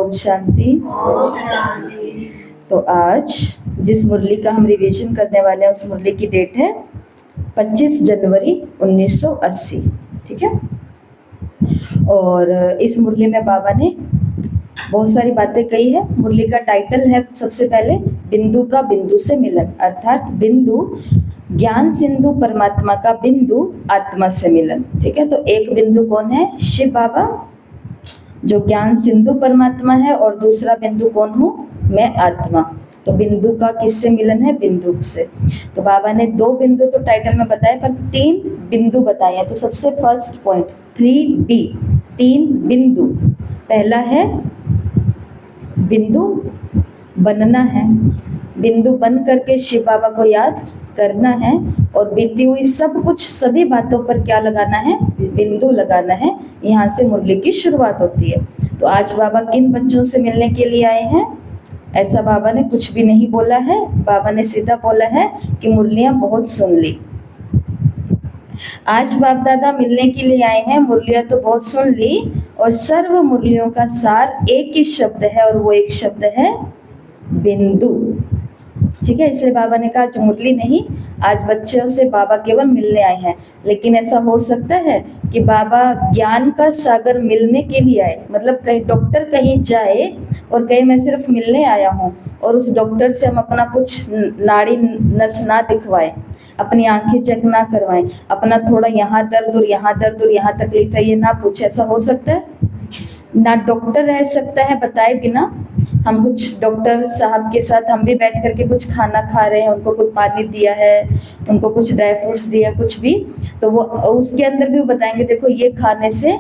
ओम शांति। तो आज जिस मुरली का हम रिवीजन करने वाले हैं उस मुरली की डेट है 25 जनवरी 1980। ठीक है। और इस मुरली में बाबा ने बहुत सारी बातें कही है। मुरली का टाइटल है सबसे पहले बिंदु का बिंदु से मिलन, अर्थात बिंदु ज्ञान सिंधु परमात्मा का बिंदु आत्मा से मिलन। ठीक है। तो एक बिंदु कौन है? शिव बाबा जो ज्ञान सिंधु परमात्मा है, और दूसरा बिंदु कौन हूँ मैं? आत्मा। तो बिंदु का किससे मिलन है? बिंदु से। तो बाबा ने 2 बिंदु तो टाइटल में बताए, पर 3 बिंदु बताए हैं। तो सबसे फर्स्ट पॉइंट 3B, 3 बिंदु। पहला है बिंदु बनना है, बिंदु बन करके शिव बाबा को याद करना है, और बीती हुई सब कुछ सभी बातों पर क्या लगाना है? बिंदु लगाना है। यहाँ से मुरली की शुरुआत होती है। तो आज बाबा किन बच्चों से मिलने के लिए आए हैं? ऐसा बाबा ने कुछ भी नहीं बोला है। बाबा ने सीधा बोला है कि मुरलियाँ बहुत सुन ली। आज बाप दादा मिलने के लिए आए हैं, मुरलियाँ तो बहुत सुन ली, और सर्व मुरलियों का सार एक ही शब्द है, और वो एक शब्द है बिंदु। ठीक है। इसलिए बाबा ने कहा आज मुरली नहीं, आज बच्चों से बाबा केवल मिलने आए हैं। लेकिन ऐसा हो सकता है कि बाबा ज्ञान का सागर मिलने के लिए आए, मतलब कहीं डॉक्टर कहीं जाए और कहीं मैं सिर्फ मिलने आया हूँ, और उस डॉक्टर से हम अपना कुछ नाड़ी नस ना दिखवाएं, अपनी आंखें चेक ना करवाएं, अपना थोड़ा यहाँ दर्द और यहाँ दर्द और यहाँ तकलीफ है ये ना पूछे। ऐसा हो सकता है? ना डॉक्टर रह सकता है बताए बिना। हम कुछ डॉक्टर साहब के साथ हम भी बैठ करके कुछ खाना खा रहे हैं, उनको कुछ पानी दिया है, उनको कुछ ड्राई फ्रूट्स दिया, कुछ भी, तो वो उसके अंदर भी वो बताएंगे देखो ये खाने से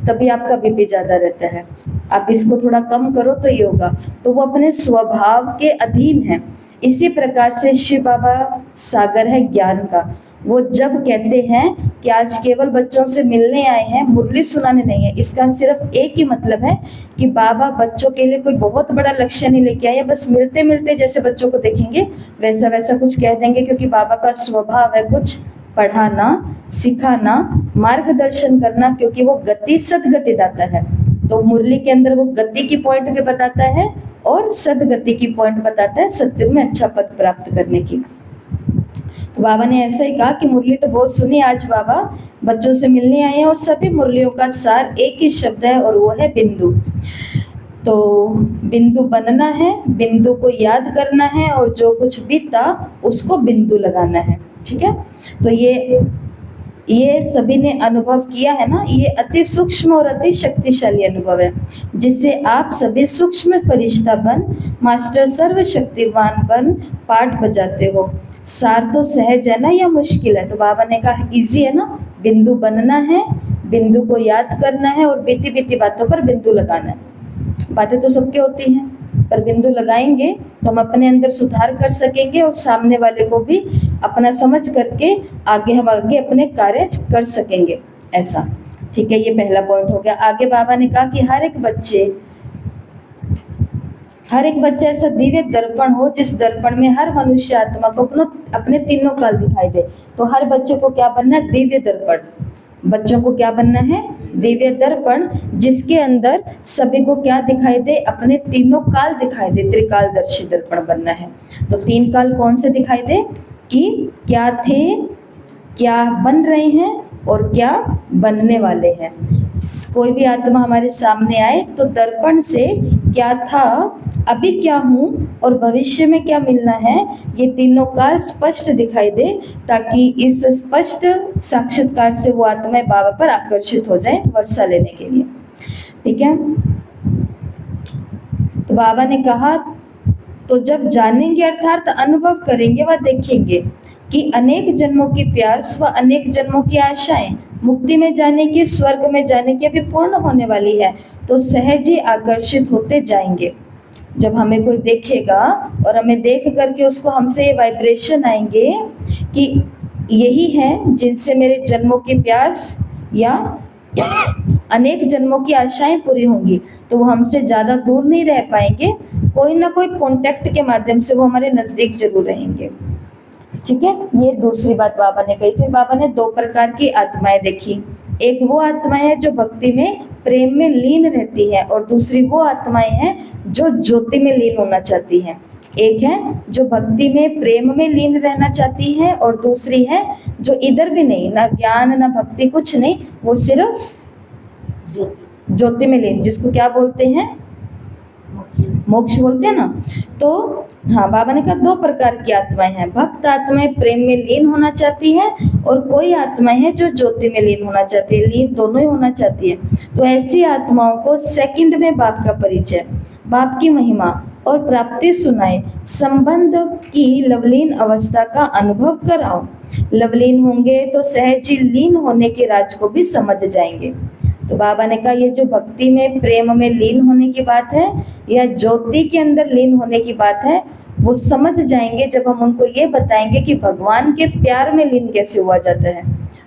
तभी आपका बीपी ज़्यादा रहता है, आप इसको थोड़ा कम करो तो ये होगा। तो वो अपने स्वभाव के अधीन है। इसी प्रकार से शिव बाबा सागर है ज्ञान का। वो जब कहते हैं कि आज केवल बच्चों से मिलने आए हैं, मुरली सुनाने नहीं है, इसका सिर्फ एक ही मतलब है कि बाबा बच्चों के लिए कोई बहुत बड़ा लक्ष्य नहीं लेके आए हैं। बस मिलते मिलते जैसे बच्चों को देखेंगे वैसा वैसा कुछ कह देंगे, क्योंकि बाबा का स्वभाव है कुछ पढ़ाना, सिखाना, मार्गदर्शन करना, क्योंकि वो गति सदगति दाता है। तो मुरली के अंदर वो गति की पॉइंट भी बताता है और सदगति की पॉइंट बताता है, सत्युग में अच्छा पद प्राप्त करने की। तो बाबा ने ऐसा ही कहा कि मुरली तो बहुत सुनी, आज बाबा बच्चों से मिलने आए हैं, और सभी मुरलियों का सार एक ही शब्द है, और वो है बिंदु। तो बिंदु बनना है, बिंदु को याद करना है, और जो कुछ बीता उसको बिंदु लगाना है। ठीक है। तो ये सभी ने अनुभव किया है ना, ये अति सूक्ष्म और अति शक्तिशाली अनुभव है, जिससे आप सभी सूक्ष्म फरिश्ता बन मास्टर सर्वशक्तिवान बन पाठ बजाते हो। सार तो सहज है ना या मुश्किल है? तो बाबा ने कहा इजी है ना, बिंदु बनना है, बिंदु को याद करना है, और बीती बीती बातों पर बिंदु लगाना है। बातें तो सबके होती हैं, पर बिंदु लगाएंगे तो हम अपने अंदर सुधार कर सकेंगे, और सामने वाले को भी अपना समझ करके हम आगे अपने कार्य कर सकेंगे। ऐसा। ठीक है। ये पहला पॉइंट हो गया। आगे बाबा ने कहा कि हर एक बच्चा ऐसा दिव्य दर्पण हो जिस दर्पण में हर मनुष्य आत्मा को अपने तीनों काल दिखाई दे। तो हर बच्चे को क्या बनना है? दिव्य दर्पण। बच्चों को क्या बनना है? दिव्य दर्पण, जिसके अंदर सभी को क्या दिखाई दे? अपने तीनों काल दिखाई दे। त्रिकालदर्शी दर्पण बनना है। तो 3 काल कौन से दिखाई दे? कि क्या थे, क्या बन रहे हैं, और क्या बनने वाले हैं। कोई भी आत्मा हमारे सामने आए तो दर्पण से क्या था, अभी क्या हूँ, और भविष्य में क्या मिलना है, ये तीनों काल स्पष्ट दिखाई दे, ताकि इस स्पष्ट साक्षात्कार से वो आत्माएं बाबा पर आकर्षित हो जाए वर्षा लेने के लिए। ठीक है। तो बाबा ने कहा तो जब जानेंगे अर्थात अनुभव करेंगे व देखेंगे कि अनेक जन्मों की प्यास व अनेक जन्मों की आशाएं मुक्ति में जाने की, स्वर्ग में जाने की अभी पूर्ण होने वाली है, तो सहज ही आकर्षित होते जाएंगे। जब हमें कोई देखेगा और हमें देख करके उसको हमसे ये वाइब्रेशन आएंगे कि यही है जिनसे मेरे जन्मों की प्यास या अनेक जन्मों की आशाएं पूरी होंगी, तो वो हमसे ज़्यादा दूर नहीं रह पाएंगे, कोई ना कोई कांटेक्ट के माध्यम से वो हमारे नज़दीक जरूर रहेंगे। ठीक है। ये दूसरी बात बाबा ने कही। फिर बाबा ने 2 प्रकार की आत्माएं देखी। एक वो आत्माएं है जो भक्ति में प्रेम में लीन रहती है और दूसरी वो आत्माएं हैं जो ज्योति में लीन होना चाहती हैं। एक है जो भक्ति में प्रेम में लीन रहना चाहती है और दूसरी है जो इधर भी नहीं, ना ज्ञान ना भक्ति कुछ नहीं, वो सिर्फ ज्योति में लीन, जिसको क्या बोलते हैं, मोक्ष बोलते हैं ना। तो हाँ, बाबा ने कहा दो प्रकार की आत्माएं हैं, भक्त आत्माएं प्रेम में लीन होना चाहती है और कोई आत्माएं हैं जो ज्योति में लीन होना चाहती है, लीन दोनों ही होना चाहती है। तो ऐसी आत्माओं को सेकंड में बाप का परिचय, बाप की महिमा और प्राप्ति सुनाए, संबंध की लवलीन अवस्था का अनुभव कराओ। लवलीन होंगे तो सहज ही लीन होने के राज को भी समझ जाएंगे। तो बाबा ने कहा ये जो भक्ति में प्रेम में लीन होने की बात है या ज्योति के अंदर लीन होने की बात है, वो समझ जाएंगे जब हम उनको ये बताएंगे कि भगवान के प्यार में लीन कैसे हुआ जाता है।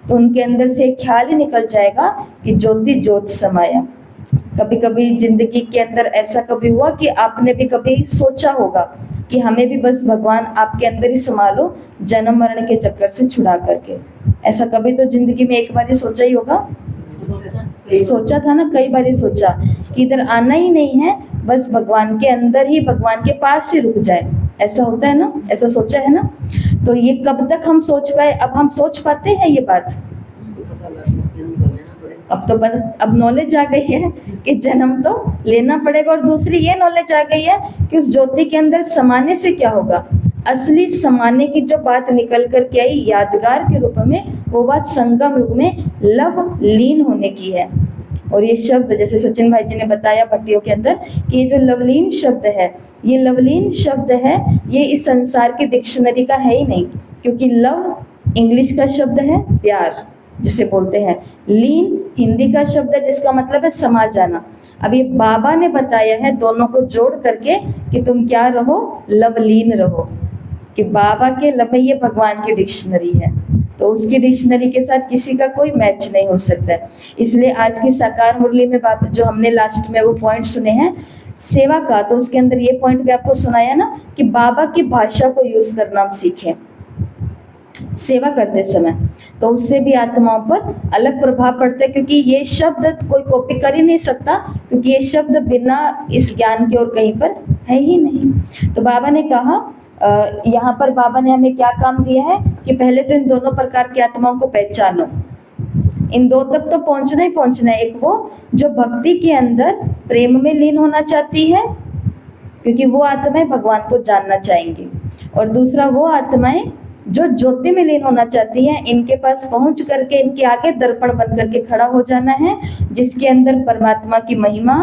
तो उनके अंदर से एक ख्याल ही निकल जाएगा कि ज्योति ज्योत समाया। कभी कभी जिंदगी के अंदर ऐसा कभी हुआ कि आपने भी कभी सोचा होगा कि हमें भी बस भगवान आपके अंदर ही समा लो, जन्म मरण के चक्कर से छुड़ा करके। ऐसा कभी तो जिंदगी में एक बार ही सोचा ही होगा, सोचा था ना, कई बार ही सोचा कि इधर आना ही नहीं है, बस भगवान के अंदर ही, भगवान के पास ही रुक जाए। ऐसा होता है ना, ऐसा सोचा है ना। तो ये कब तक हम सोच पाए, अब हम सोच पाते हैं ये बात? अब तो अब नॉलेज आ गई है कि जन्म तो लेना पड़ेगा, और दूसरी ये नॉलेज आ गई है कि उस ज्योति के अंदर समाने से क्या होगा। असली समाने की जो बात निकल कर के आई यादगार के रूप में, वो बात संगम युग में लव लीन होने की है। और ये शब्द जैसे सचिन भाई जी ने बताया भट्टियों के अंदर कि ये जो लवलीन शब्द है, ये लवलीन शब्द है, ये इस संसार की डिक्शनरी का है ही नहीं, क्योंकि लव इंग्लिश का शब्द है, प्यार जिसे बोलते हैं, लीन हिंदी का शब्द है जिसका मतलब है समा जाना। अब ये बाबा ने बताया है दोनों को जोड़ करके कि तुम क्या रहो, लवलीन रहो, कि बाबा के लव में ये भगवान की डिक्शनरी है, तो उसकी डिक्शनरी के साथ किसी का कोई मैच नहीं हो सकता है। इसलिए आज की साकार मुरली में बाबा जो हमने लास्ट में वो पॉइंट सुने हैं सेवा का, तो उसके अंदर ये पॉइंट भी आपको सुनाया ना कि बाबा की भाषा को यूज करना हम सीखें सेवा करते समय, तो उससे भी आत्माओं पर अलग प्रभाव पड़ता है, क्योंकि ये शब्द कोई कॉपी कर ही नहीं सकता, क्योंकि ये शब्द बिना इस ज्ञान के और कहीं पर है ही नहीं। तो बाबा ने कहा यहाँ पर बाबा ने हमें क्या काम दिया है कि पहले तो इन दोनों प्रकार की आत्माओं को पहचानो। इन दो तक तो पहुंचना ही पहुंचना है। एक वो जो भक्ति के अंदर प्रेम में लीन होना चाहती है, क्योंकि वो आत्माएं भगवान को जानना चाहेंगी, और दूसरा वो आत्माएं जो ज्योति में लीन होना चाहती हैं, इनके पास पहुंच करके इनके आगे दर्पण बन करके खड़ा हो जाना है, जिसके अंदर परमात्मा की महिमा,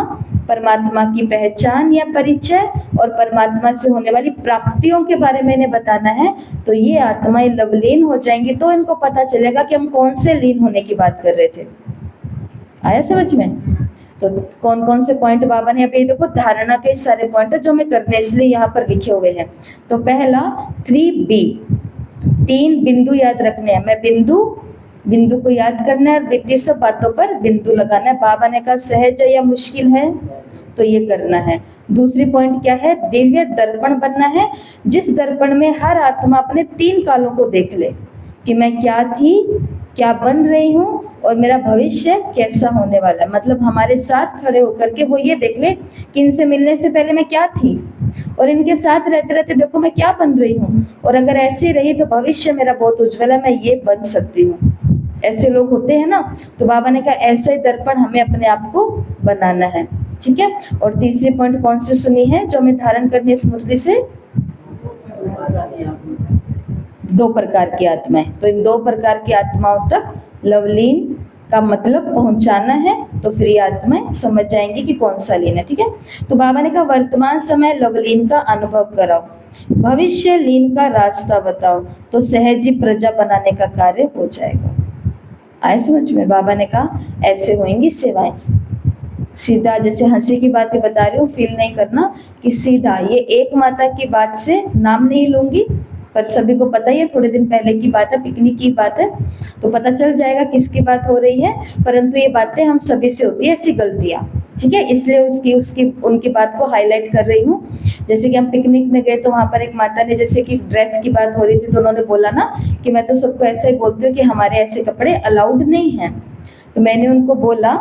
परमात्मा की पहचान या परिचय और परमात्मा से होने वाली प्राप्तियों के बारे में इन्हें बताना है। तो ये आत्माएं लवलीन हो जाएंगी, तो इनको पता चलेगा कि हम कौन से लीन होने की बात कर रहे थे। आया समझ में? तो कौन कौन से पॉइंट बाबा ने, अभी देखो धारणा के सारे पॉइंट जो मैं करने इसलिए यहाँ पर लिखे हुए हैं। तो पहला 3B, 3 बिंदु याद रखने हैं। मैं बिंदु को याद करना है और बीती सब बातों पर बिंदु लगाना है। बाबा ने कहा सहज है या मुश्किल है, तो ये करना है। दूसरी पॉइंट क्या है, दिव्य दर्पण बनना है, जिस दर्पण में हर आत्मा अपने 3 कालों को देख ले कि मैं क्या थी, क्या बन रही हूँ और मेरा भविष्य कैसा होने वाला है। मतलब हमारे साथ खड़े होकर के वो ये देख ले कि इनसे मिलने से पहले मैं क्या थी, और इनके साथ रहते रहते देखो मैं क्या बन रही हूँ, और अगर ऐसी रही तो भविष्य मेरा बहुत उज्जवल है, मैं ये बन सकती हूँ। ऐसे लोग होते हैं ना, तो बाबा ने कहा ऐसा ही दर्पण हमें अपने आप को बनाना है। ठीक है। और तीसरी पॉइंट कौन सी सुनी है जो हमें धारण करनी है इस मुरली से? 2 प्रकार की आत्माएं। तो इन 2 प्रकार की आत्माओं तक लवलीन का मतलब पहुंचाना है, तो फिर ये आत्माएं समझ जाएंगी कि कौन सा लीन है। ठीक है। तो बाबा ने कहा वर्तमान समय लवलीन का अनुभव कराओ, भविष्य लीन का रास्ता बताओ, तो सहज ही प्रजा बनाने का कार्य हो जाएगा। आए समझ में? बाबा ने कहा ऐसे होंगी सेवाएं। सीधा जैसे हंसी की बातें बता रही हूँ, फील नहीं करना कि सीधा ये एक माता की बात से नाम नहीं लूंगी, पर सभी को पता ही है थोड़े दिन पहले की बात है, पिकनिक की बात है, तो पता चल जाएगा किसकी बात हो रही है। परंतु ये बातें हम सभी से होती है ऐसी गलतियाँ। ठीक है, इसलिए उनकी बात को हाईलाइट कर रही हूँ। जैसे कि हम पिकनिक में गए तो वहाँ पर एक माता ने, जैसे कि ड्रेस की बात हो रही थी, तो उन्होंने बोला ना कि मैं तो सबको ऐसा ही बोलती हूँ कि हमारे ऐसे कपड़े अलाउड नहीं हैं। तो मैंने उनको बोला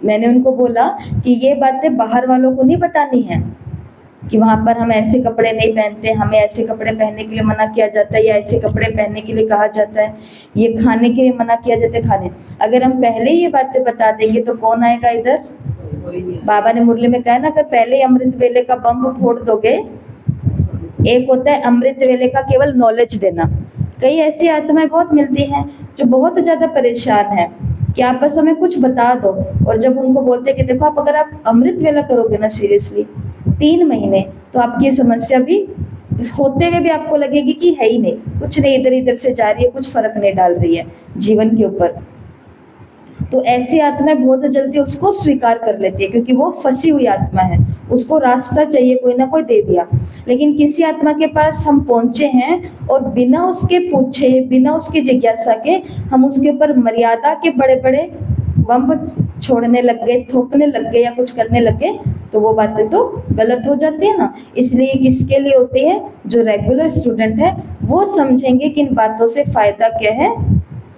मैंने उनको बोला कि ये बातें बाहर वालों को नहीं बतानी है कि वहाँ पर हम ऐसे कपड़े नहीं पहनते, हमें ऐसे कपड़े पहनने के लिए मना किया जाता है या ऐसे कपड़े पहनने के लिए कहा जाता है, ये खाने के लिए मना किया जाता है खाने। अगर हम पहले ही ये बातें बता देंगे तो कौन आएगा इधर? बाबा ने मुरली में कहा ना, अगर पहले ही अमृत वेले का बम फोड़ दोगे। एक होता है अमृत वेले का केवल नॉलेज देना। कई ऐसी आत्माएं बहुत मिलती हैं जो बहुत ज़्यादा परेशान है कि आप बस हमें कुछ बता दो, और जब उनको बोलते हैं कि देखो आप अगर आप अमृत वेला करोगे ना सीरियसली 3 महीने, तो आपकी ये समस्या भी होते हुए भी आपको लगेगी कि है ही नहीं, कुछ नहीं, इधर इधर से जा रही है, कुछ फर्क नहीं डाल रही है जीवन के ऊपर। तो ऐसी आत्माएं बहुत जल्दी उसको स्वीकार कर लेती है क्योंकि वो फंसी हुई आत्मा है, उसको रास्ता चाहिए, कोई ना कोई दे दिया। लेकिन किसी आत्मा के पास हम पहुंचे हैं और बिना उसके पूछे, बिना उसकी जिज्ञासा के हम उसके ऊपर मर्यादा के बड़े बड़े बम्ब छोड़ने लग गए, थोपने लग गए या कुछ करने लग गए, तो वो बातें तो गलत हो जाती है ना। इसलिए किसके लिए होती है? जो रेगुलर स्टूडेंट है वो समझेंगे कि इन बातों से फायदा क्या है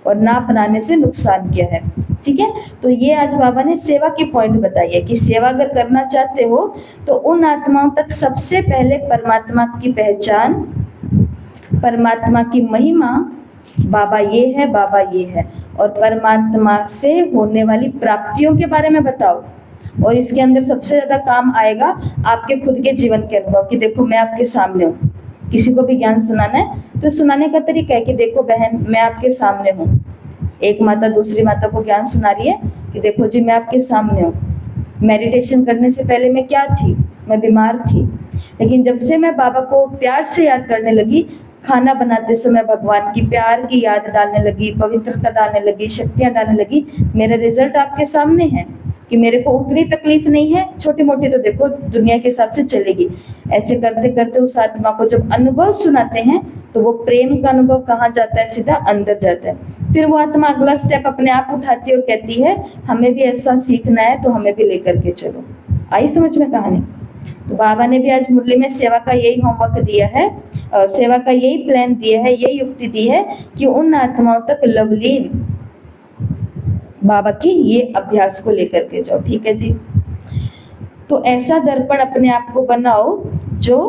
और ना अपनाने से नुकसान क्या है। ठीक है, तो ये आज बाबा ने सेवा की पॉइंट बताई है कि सेवा अगर करना चाहते हो तो उन आत्माओं तक सबसे पहले परमात्मा की पहचान, परमात्मा की महिमा, बाबा ये है, बाबा ये है, और परमात्मा से होने वाली प्राप्तियों के बारे में बताओ। और इसके अंदर सबसे ज़्यादा काम आएगा आपके खुद के जीवन के अनुभव कि देखो मैं आपके सामने हूँ। किसी को भी ज्ञान सुनाना है तो सुनाने का तरीका है कि देखो बहन मैं आपके सामने हूँ। एक माता दूसरी माता को ज्ञान सुना रही है कि देखो जी मैं आपके सामने हूँ। मेडिटेशन करने से पहले मैं क्या थी? मैं बीमार थी, लेकिन जब से मैं बाबा को प्यार से याद करने लगी, खाना बनाते समय भगवान की प्यार की याद डालने लगी, पवित्रता डालने लगी, शक्तियाँ डालने लगी, मेरा रिजल्ट आपके सामने है कि मेरे को उतनी तकलीफ नहीं है, छोटी मोटी तो देखो दुनिया के हिसाब से चलेगी। ऐसे करते करते उस आत्मा को जब अनुभव सुनाते हैं तो वो प्रेम का अनुभव कहाँ जाता है? सीधा अंदर जाता है। फिर वो आत्मा अगला स्टेप अपने आप उठाती है और कहती है हमें भी ऐसा सीखना है तो हमें भी लेकर के चलो। आई समझ में कहानी? तो बाबा ने भी आज मुरली में सेवा का यही होमवर्क दिया है, सेवा का यही प्लान दिया है, यही युक्ति दी है कि उन आत्माओं तक लवलीन बाबा की ये अभ्यास को लेकर के जाओ। ठीक है जी, तो ऐसा दर्पण अपने आप को बनाओ जो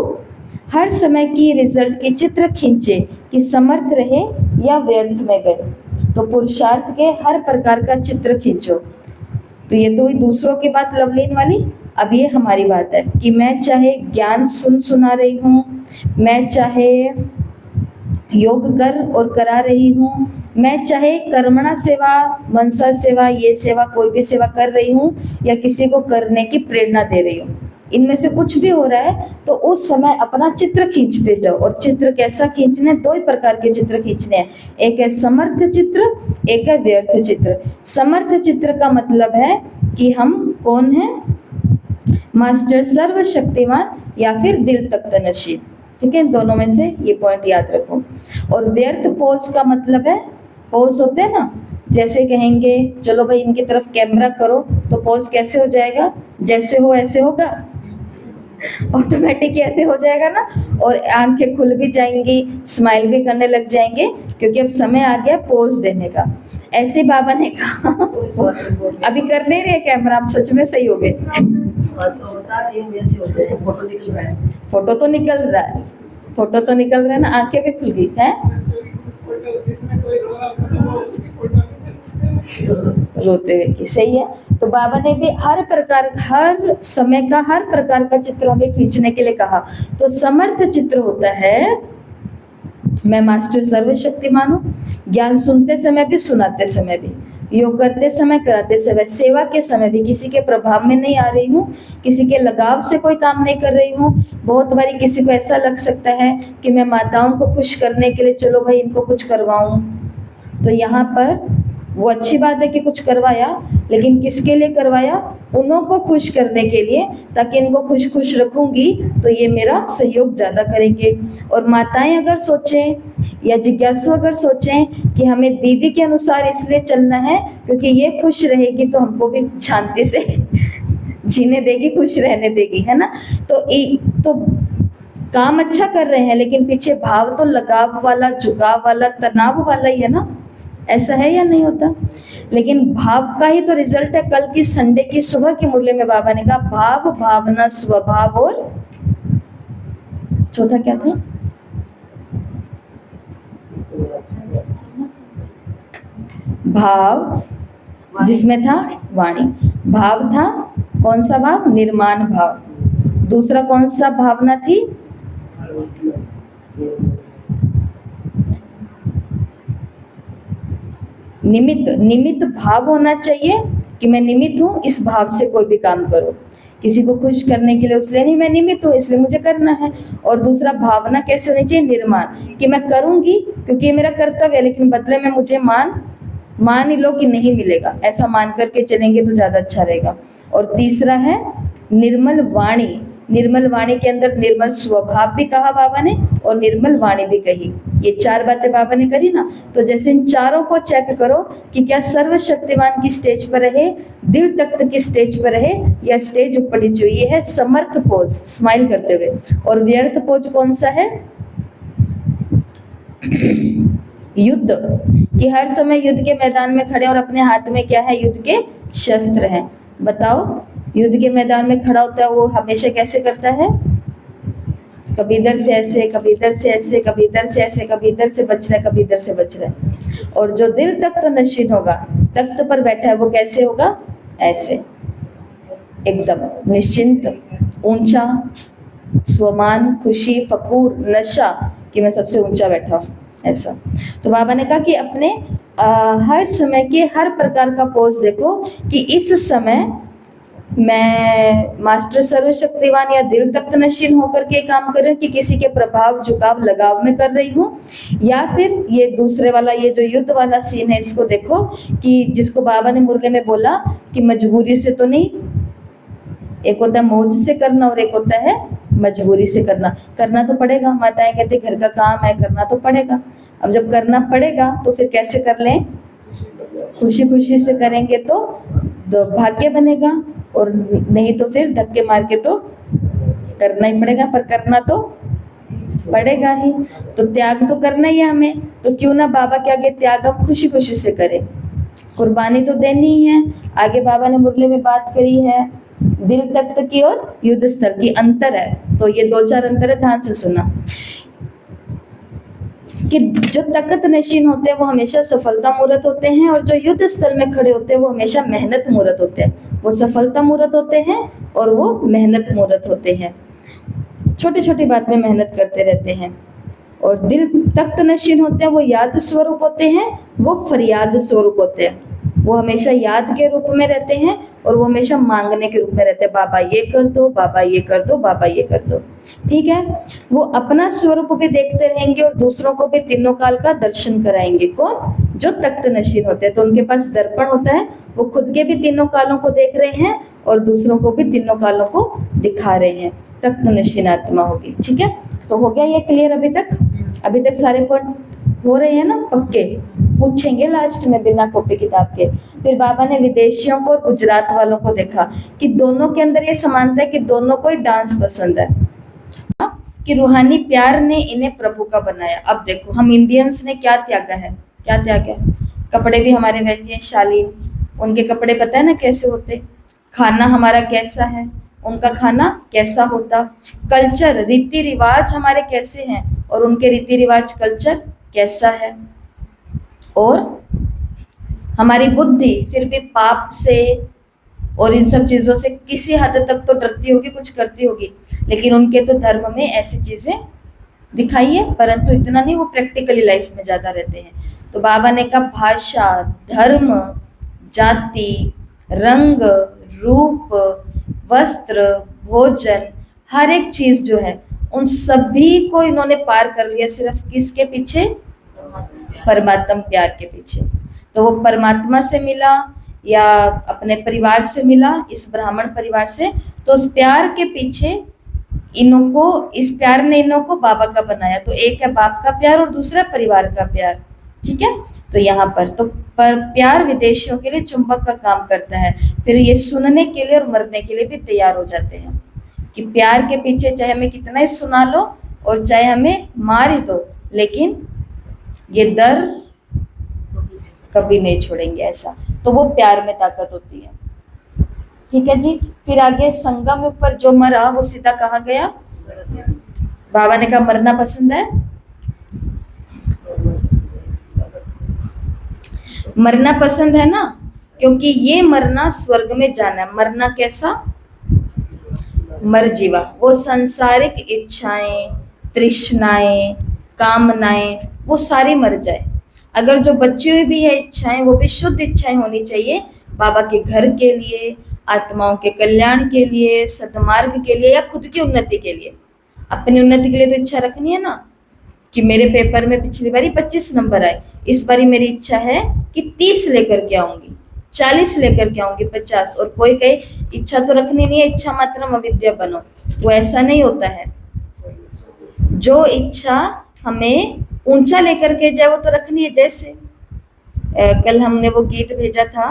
हर समय की रिजल्ट की चित्र खींचे कि समर्थ रहे या व्यर्थ में गए। तो पुरुषार्थ के हर प्रकार का चित्र खींचो। तो ये तो हुई दूसरों की बात लवलीन वाली। अब ये हमारी बात है कि मैं चाहे ज्ञान सुना रही हूँ, मैं चाहे योग कर और करा रही हूँ, मैं चाहे कर्मणा सेवा, मनसा सेवा, ये सेवा, कोई भी सेवा कर रही हूँ या किसी को करने की प्रेरणा दे रही हूँ, इनमें से कुछ भी हो रहा है तो उस समय अपना चित्र खींचते जाओ। और चित्र कैसा खींचने? 2 ही प्रकार के चित्र खींचने हैं, एक है समर्थ चित्र, एक है व्यर्थ चित्र। समर्थ चित्र का मतलब है कि हम कौन हैं? मास्टर सर्वशक्तिमान या फिर दिल तख्त नशीब। ठीक है, दोनों में से ये पॉइंट याद रखो। और व्यर्थ पोज का मतलब है, पोज होते हैं ना, जैसे कहेंगे चलो भाई इनकी तरफ कैमरा करो तो पोज कैसे हो जाएगा? जैसे हो ऐसे होगा, ऑटोमेटिक ऐसे हो जाएगा ना। और आंखें खुल भी जाएंगी, स्माइल भी करने लग जाएंगे क्योंकि अब समय आ गया पोज देने का। ऐसे बाबा ने कहा अभी कर नहीं रहे कैमरा, आप सच में सही हो गए। फोटो तो निकल रहा है, फोटो तो निकल रहा है ना, आंखें भी खुल गई है। रोते हुए की सही है। तो बाबा ने भी हर प्रकार, हर समय का हर प्रकार का चित्र हमें खींचने के लिए कहा। तो समर्थ चित्र होता है मैं मास्टर सर्वशक्तिमान हूँ, ज्ञान सुनते समय भी, सुनाते समय भी, योग करते समय, कराते समय, सेवा के समय भी, किसी के प्रभाव में नहीं आ रही हूँ, किसी के लगाव से कोई काम नहीं कर रही हूँ। बहुत बारी किसी को ऐसा लग सकता है कि मैं माताओं को खुश करने के लिए चलो भाई इनको कुछ करवाऊँ, तो यहाँ पर वो अच्छी बात है कि कुछ करवाया, लेकिन किसके लिए करवाया? उन्हों को खुश करने के लिए, ताकि इनको खुश खुश रखूंगी तो ये मेरा सहयोग ज़्यादा करेंगे। और माताएं अगर सोचें या जिज्ञासु अगर सोचें कि हमें दीदी के अनुसार इसलिए चलना है क्योंकि ये खुश रहेगी तो हमको भी शांति से जीने देगी, खुश रहने देगी, है ना। तो काम अच्छा कर रहे हैं लेकिन पीछे भाव तो लगाव वाला, झुकाव वाला, तनाव वाला ही है ना। ऐसा है या नहीं होता? लेकिन भाव का ही तो रिजल्ट है। कल की संडे की सुबह की मुरली में बाबा ने कहा भाव, भावना, स्वभाव और चौथा क्या था? भाव, जिसमें था वाणी। भाव था कौन सा भाव? निर्माण भाव। दूसरा कौन सा भावना थी? निमित्त। निमित्त भाव होना चाहिए कि मैं निमित्त हूँ, इस भाव से कोई भी काम करो। किसी को खुश करने के लिए उसलिए नहीं, मैं निमित्त हूँ इसलिए मुझे करना है। और दूसरा भावना कैसे होनी चाहिए? निर्माण, कि मैं करूंगी क्योंकि ये मेरा कर्तव्य है, लेकिन बदले में मुझे मान ही लो कि नहीं मिलेगा, ऐसा मान करके चलेंगे तो ज्यादा अच्छा रहेगा। और तीसरा है निर्मल वाणी। निर्मल वाणी के अंदर निर्मल स्वभाव भी कहा बाबा ने और निर्मल वाणी भी कही। ये चार बातें बाबा ने करी ना। तो जैसे इन चारों को चेक करो कि क्या सर्वशक्तिमान की स्टेज पर रहे, दिल तख्त की स्टेज पर रहे, या स्टेज ऊपर नीचे। ये है समर्थ पोज, स्माइल करते हुए। और व्यर्थ पोज कौन सा है? युद्ध, कि हर समय युद्ध के मैदान में खड़े और अपने हाथ में क्या है? युद्ध के शस्त्र हैं। बताओ, युद्ध के मैदान में खड़ा होता है वो हमेशा कैसे करता है? कभी इधर से ऐसे, कभी इधर से ऐसे, कभी इधर से ऐसे, कभी इधर से बच रहा है, कभी इधर से बच रहा है। और जो दिल तख्त नशीन होगा, तख्त पर बैठा है, वो कैसे होगा? ऐसे, एकदम निश्चिंत, ऊंचा, स्वमान, खुशी, फकूर, नशा, कि मैं सबसे ऊंचा बैठा हूँ, ऐसा। तो बाबा ने कहा कि अपने हर समय के हर प्रकार का पोज देखो कि इस समय मैं मास्टर सर्वशक्तिवान या दिल तख्त नशीन होकर के काम कर रही हूँ, कि किसी के प्रभाव, झुकाव, लगाव में कर रही हूँ, या फिर ये दूसरे वाला, ये जो युद्ध वाला सीन है, इसको देखो कि जिसको बाबा ने मुरली में बोला कि मजबूरी से तो नहीं। एक होता है मौज से करना और एक होता है मजबूरी से करना। करना तो पड़ेगा, माताएं कहती घर का काम है, करना तो पड़ेगा। अब जब करना पड़ेगा तो फिर कैसे कर लें? खुशी खुशी से करेंगे तो भाग्य बनेगा, और नहीं तो फिर धक्के मार के तो करना ही पड़ेगा, पर करना तो पड़ेगा ही। तो त्याग तो करना ही है हमें, तो क्यों ना बाबा के आगे त्याग हम खुशी खुशी से करें। कुर्बानी तो देनी ही है। आगे बाबा ने मुरली में बात करी है दिल तख्त की और युद्ध स्थल की, अंतर है। तो ये दो चार अंतर है, ध्यान से सुना। कि जो तख्त नशीन होते हैं वो हमेशा सफलता मूर्त होते हैं, और जो युद्ध स्थल में खड़े होते हैं वो हमेशा मेहनत मूर्त होते हैं। वो सफलता मूर्त होते हैं और वो मेहनत मूर्त होते हैं। छोटी छोटी बात में मेहनत करते रहते हैं। और दिल तख्त नशीन होते हैं वो याद स्वरूप होते हैं, वो फरियाद स्वरूप होते हैं। वो हमेशा याद के रूप में रहते हैं और वो हमेशा मांगने के रूप में रहते हैं। बाबा ये कर दो, बाबा ये कर दो, बाबा ये कर दो। ठीक है, वो अपना स्वरूप भी देखते रहेंगे और दूसरों को भी तीनों काल का दर्शन कराएंगे। कौन? जो तख्त नशीन होते हैं। तो उनके पास दर्पण होता है, वो खुद के भी तीनों कालों को देख रहे हैं और दूसरों को भी तीनों कालों को दिखा रहे हैं। तख्त नशीन आत्मा होगी। ठीक है, तो हो गया ये क्लियर अभी तक? अभी तक सारे पॉइंट हो रहे हैं ना पक्के? पूछेंगे लास्ट में बिना कॉपी किताब के। फिर बाबा ने विदेशियों को और गुजरात वालों को देखा कि दोनों के अंदर ये समानता है कि दोनों को ही डांस पसंद है, कि रूहानी प्यार ने इन्हें प्रभु का बनाया। अब देखो हम इंडियंस ने क्या त्यागा है, क्या त्यागा है? कपड़े भी हमारे वैसे हैं शालीन, उनके कपड़े पता है ना कैसे होते, खाना हमारा कैसा है, उनका खाना कैसा होता, कल्चर रीति रिवाज हमारे कैसे हैं और उनके रीति रिवाज कल्चर कैसा है। और हमारी बुद्धि फिर भी पाप से और इन सब चीज़ों से किसी हद तक तो डरती होगी, कुछ करती होगी, लेकिन उनके तो धर्म में ऐसी चीज़ें दिखाई है, परंतु इतना नहीं, वो प्रैक्टिकली लाइफ में ज़्यादा रहते हैं। तो बाबा ने कहा भाषा, धर्म, जाति, रंग, रूप, वस्त्र, भोजन, हर एक चीज़ जो है उन सभी को इन्होंने पार कर लिया, सिर्फ किसके पीछे? परमात्मा प्यार के पीछे। तो वो परमात्मा से मिला या अपने परिवार से मिला, इस ब्राह्मण परिवार से, तो उस प्यार के पीछे इन्हों को, इस प्यार ने इन्हों को बाबा का बनाया। तो एक है बाप का प्यार और दूसरा परिवार का प्यार। ठीक है, तो यहाँ पर तो पर प्यार विदेशियों के लिए चुंबक का काम करता है। फिर ये सुनने के लिए और मरने के लिए भी तैयार हो जाते हैं कि प्यार के पीछे चाहे हमें कितना ही सुना लो और चाहे हमें मार ही दो, लेकिन ये दर कभी नहीं छोड़ेंगे ऐसा। तो वो प्यार में ताकत होती है। ठीक है जी। फिर आगे संगम युग पर जो मरा वो सीधा कहाँ गया? बाबा ने कहा मरना पसंद है? मरना पसंद है ना, क्योंकि ये मरना स्वर्ग में जाना है। मरना कैसा? मर जीवा, वो सांसारिक इच्छाएं, तृष्णाएं, कामनाएं वो सारी मर जाए। अगर जो बची हुई भी है इच्छाएं वो भी शुद्ध इच्छाएं होनी चाहिए, बाबा के घर के लिए, आत्माओं के कल्याण के लिए, सद्मार्ग के लिए या खुद की उन्नति के लिए। अपनी उन्नति के लिए तो इच्छा रखनी है ना, कि मेरे पेपर में पिछली बारी 25 नंबर आए, इस बारी मेरी इच्छा है कि 30 लेकर के आऊंगी, 40 लेकर के आऊंगी, 50। और कोई कहे इच्छा तो रखनी नहीं है, इच्छा मात्रम अविद्या बनो, वो ऐसा नहीं होता है। जो इच्छा हमें ऊंचा लेकर के जाए वो तो रखनी है। जैसे कल हमने वो गीत भेजा था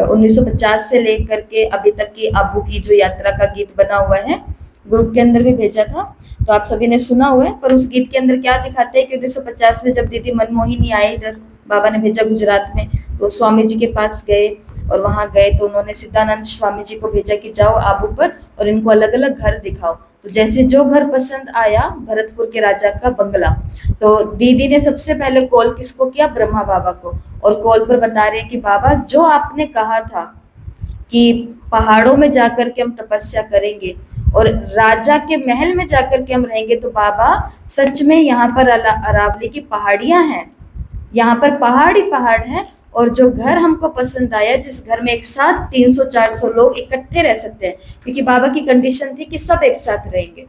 1950 से लेकर के अभी तक की आबू की जो यात्रा का गीत बना हुआ है, ग्रुप के अंदर भी भेजा था, तो आप सभी ने सुना हुआ है। पर उस गीत के अंदर क्या दिखाते हैं कि 1950 में जब दीदी मनमोहिनी आए इधर, बाबा ने भेजा गुजरात में, तो स्वामी जी के पास गए, और वहां गए तो उन्होंने सिद्धानंद स्वामी जी को भेजा कि जाओ आबू पर और इनको अलग अलग घर दिखाओ। तो जैसे जो घर पसंद आया, भरतपुर के राजा का बंगला, तो दीदी ने सबसे पहले कॉल किसको किया? ब्रह्मा बाबा को। और कॉल पर बता रहे हैं कि बाबा जो आपने कहा था कि पहाड़ों में जाकर के हम तपस्या करेंगे और राजा के महल में जाकर के हम रहेंगे, तो बाबा सच में यहाँ पर अरावली की पहाड़ियां हैं, यहाँ पर पहाड़ ही पहाड़ हैं। और जो घर हमको पसंद आया, जिस घर में एक साथ 300-400 लोग इकट्ठे रह सकते हैं, क्योंकि बाबा की कंडीशन थी कि सब एक साथ रहेंगे,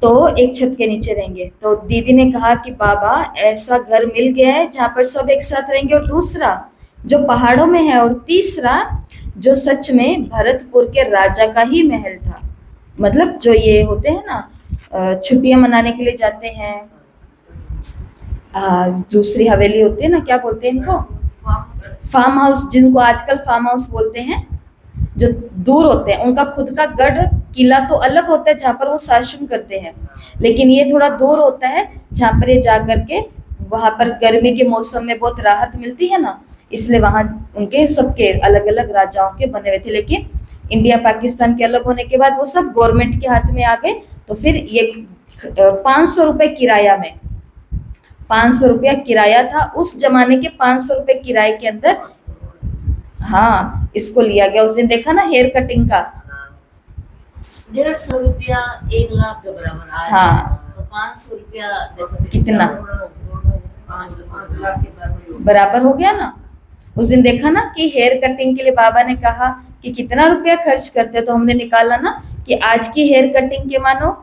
तो एक छत के नीचे रहेंगे। तो दीदी ने कहा कि बाबा ऐसा घर मिल गया है जहाँ पर सब एक साथ रहेंगे, और दूसरा जो पहाड़ों में है, और तीसरा जो सच में भरतपुर के राजा का ही महल था। मतलब जो ये होते हैं ना छुट्टियां मनाने के लिए जाते हैं, दूसरी हवेली होती है ना, क्या बोलते हैं इनको? फार्म हाउस, जिनको आजकल फार्म हाउस बोलते हैं, जो दूर होते हैं, उनका खुद का गढ़ किला तो अलग होता है जहाँ पर वो शासन करते हैं, लेकिन ये थोड़ा दूर होता है जहाँ पर ये जा करके वहां पर गर्मी के मौसम में बहुत राहत मिलती है ना, इसलिए वहां उनके सबके अलग अलग राजाओं के बने हुए थे। लेकिन इंडिया पाकिस्तान के अलग होने के बाद वो सब गवर्नमेंट के हाथ में आ गए, तो फिर ये 500 रुपए किराया में, 500 रुपया किराया था उस जमाने के, 500 रुपए किराए के अंदर हाँ इसको लिया गया। उस दिन देखा ना हेयर कटिंग का 150 रुपया 1 लाख के बराबर आया। हाँ, तो 500 रुपया कितना 5 लाख के बराबर हो गया ना। उस दिन देखा ना कि हेयर कटिंग के लिए बाबा ने कहा कि कितना रुपया खर्च करते, तो हमने निकाला ना कि आज की हेयर कटिंग के मानो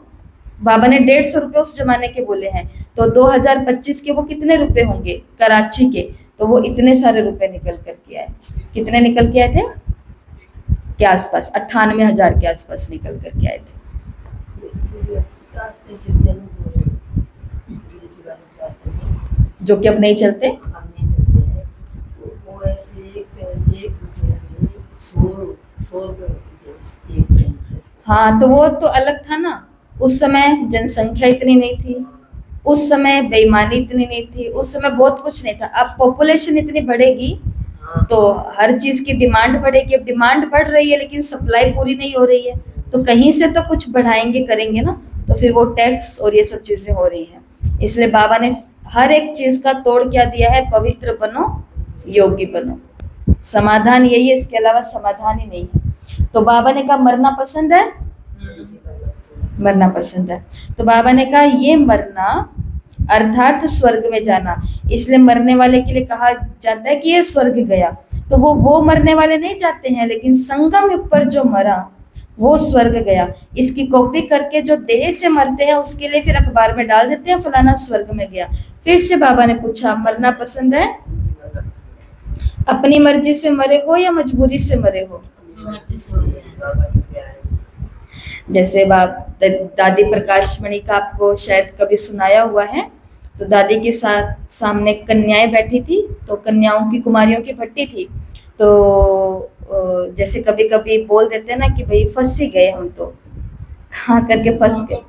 बाबा ने 150 रुपये उस जमाने के बोले हैं, तो 2025 के वो कितने रुपए होंगे कराची के, तो वो इतने सारे रुपए निकल करके आए। कितने निकल के आए थे? के आसपास 98,000 के आसपास निकल करके आए थे। जो कि अब नहीं चलते। हाँ, तो वो तो अलग था ना, उस समय जनसंख्या इतनी नहीं थी, उस समय बेईमानी इतनी नहीं थी, उस समय बहुत कुछ नहीं था। अब पॉपुलेशन इतनी बढ़ेगी तो हर चीज की डिमांड बढ़ेगी। अब डिमांड बढ़ रही है लेकिन सप्लाई पूरी नहीं हो रही है, तो कहीं से तो कुछ बढ़ाएंगे करेंगे ना, तो फिर वो टैक्स और ये सब चीजें हो रही हैं। इसलिए बाबा ने हर एक चीज का तोड़ क्या दिया है? पवित्र बनो, योगी बनो। समाधान यही है, इसके अलावा समाधान ही नहीं है। तो बाबा ने कहा मरना पसंद है, मरना पसंद है। तो बाबा ने कहा ये मरना अर्थात स्वर्ग में जाना, इसलिए मरने वाले के लिए कहा जाता है कि ये स्वर्ग गया। तो वो मरने वाले नहीं जाते हैं, लेकिन संगम युग पर जो मरा वो स्वर्ग गया। इसकी कॉपी करके जो देह से मरते हैं उसके लिए फिर अखबार में डाल देते हैं फलाना स्वर्ग में गया। फिर से बाबा ने पूछा मरना पसंद है? अपनी मर्जी से मरे हो या मजबूरी से मरे हो? जैसे दादी प्रकाश मणि का आपको शायद कभी सुनाया हुआ है, तो दादी के साथ सामने कन्याएं बैठी थी, तो कन्याओं की कुमारियों की भट्टी थी, तो जैसे कभी कभी बोल देते हैं ना कि भाई फंस ही गए हम, तो कहाँ करके फंस गए।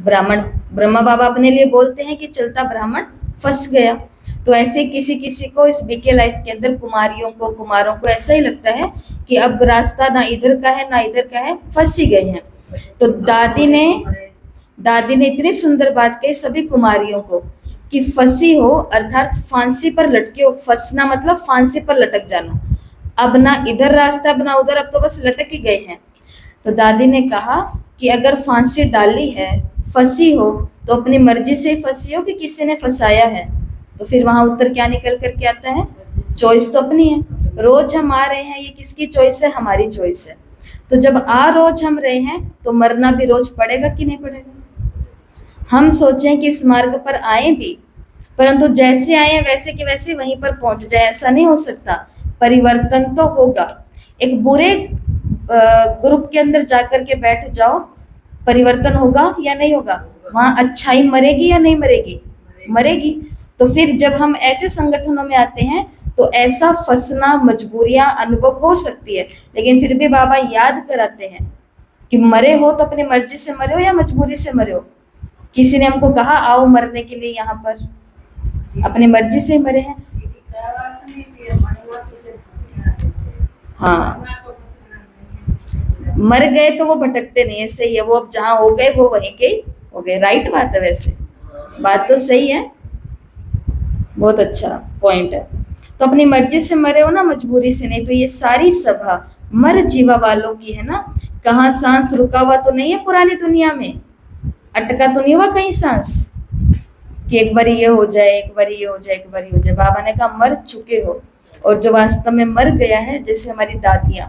ब्राह्मण, ब्रह्मा बाबा अपने लिए बोलते हैं कि चलता ब्राह्मण फंस गया। तो ऐसे किसी किसी को इस बीके लाइफ के अंदर कुमारियों को, कुमारों को ऐसा ही लगता है कि अब रास्ता ना इधर का है ना इधर का है, फंस ही गए हैं। तो दादी ने इतनी सुंदर बात कही सभी कुमारियों को कि फंसी हो अर्थात फांसी पर लटके हो। फंसना मतलब फांसी पर लटक जाना। अब ना इधर रास्ता अब ना उधर, अब तो बस लटक ही गए हैं। तो दादी ने कहा कि अगर फांसी डाली है, फंसी हो, तो अपनी मर्जी से ही फंसी हो कि किसी ने फंसाया है। तो फिर वहां उत्तर क्या निकल करके आता है? चॉइस तो अपनी है। रोज हम आ रहे हैं, ये किसकी चॉइस है? हमारी चॉइस है। तो जब आ रोज हम रहे हैं तो मरना भी रोज पड़ेगा कि नहीं पड़ेगा? हम सोचें कि इस मार्ग पर आए भी, परंतु जैसे आए वैसे के वैसे वहीं पर पहुंच जाए, ऐसा नहीं हो सकता। परिवर्तन तो होगा। एक बुरे ग्रुप के अंदर जाकर के बैठ जाओ, परिवर्तन होगा या नहीं होगा? वहां अच्छाई मरेगी या नहीं मरेगी? मरेगी। तो फिर जब हम ऐसे संगठनों में आते हैं तो ऐसा फंसना, मजबूरियां अनुभव हो सकती है, लेकिन फिर भी बाबा याद कराते हैं कि मरे हो तो अपनी मर्जी से मरे हो या मजबूरी से मरे हो? किसी ने हमको कहा आओ मरने के लिए यहाँ पर, अपनी मर्जी से मरे हैं। हाँ, मर गए तो वो भटकते नहीं है, सही है। वो अब जहाँ हो गए वो वहीं के हो गए। राइट बात है, वैसे बात तो सही है, बहुत अच्छा पॉइंट है। तो अपनी मर्जी से मरे हो ना, मजबूरी से नहीं। तो ये सारी सभा मर जीवा वालों की है ना। कहाँ सांस रुका हुआ तो नहीं है पुरानी दुनिया में, अटका तो नहीं हुआ कहीं सांस कि एक बार ये हो जाए, एक बार ये हो जाए, एक बार ये हो जाए। बाबा ने कहा मर चुके हो। और जो वास्तव में मर गया है, जैसे हमारी दादियां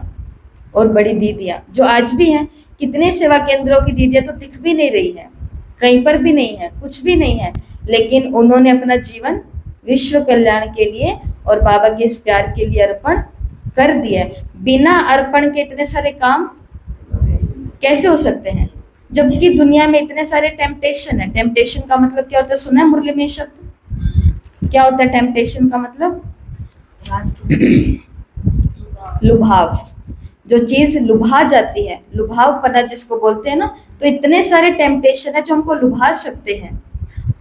और बड़ी दीदियां जो आज भी हैं, कितने सेवा केंद्रों की दीदियां तो दिख भी नहीं रही है, कहीं पर भी नहीं है, कुछ भी नहीं है, लेकिन उन्होंने अपना जीवन विश्व कल्याण के लिए और बाबा के इस प्यार के लिए अर्पण कर दिया है। बिना अर्पण के इतने सारे काम कैसे हो सकते हैं, जबकि दुनिया में इतने सारे टेम्पटेशन है। टेम्पटेशन का मतलब क्या होता है? सुना है मुरली में शब्द? क्या होता है टेम्पटेशन का मतलब? लुभाव। जो चीज लुभा जाती है, लुभावपना जिसको बोलते हैं ना, तो इतने सारे टेम्पटेशन है जो हमको लुभा सकते हैं।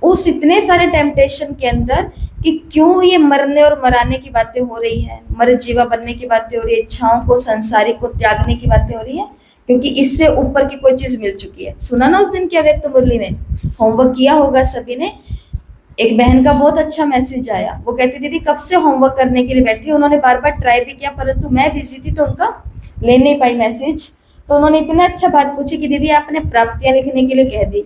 उस इतने सारे टेम्पटेशन के अंदर कि क्यों ये मरने और मराने की बातें हो रही है, मर जीवा बनने की बातें हो रही है, इच्छाओं को, संसारिक को त्यागने की बातें हो रही है, क्योंकि इससे ऊपर की कोई चीज मिल चुकी है। सुना ना उस दिन की अव्यक्त मुरली में, होमवर्क किया होगा सभी ने। एक बहन का बहुत अच्छा मैसेज आया, वो कहती दीदी कब से होमवर्क करने के लिए बैठी, उन्होंने बार बार ट्राई भी किया परंतु मैं बिजी थी तो उनका ले नहीं पाई मैसेज। तो उन्होंने इतना अच्छा बात पूछी कि दीदी आपने प्राप्तियां लिखने के लिए कह दी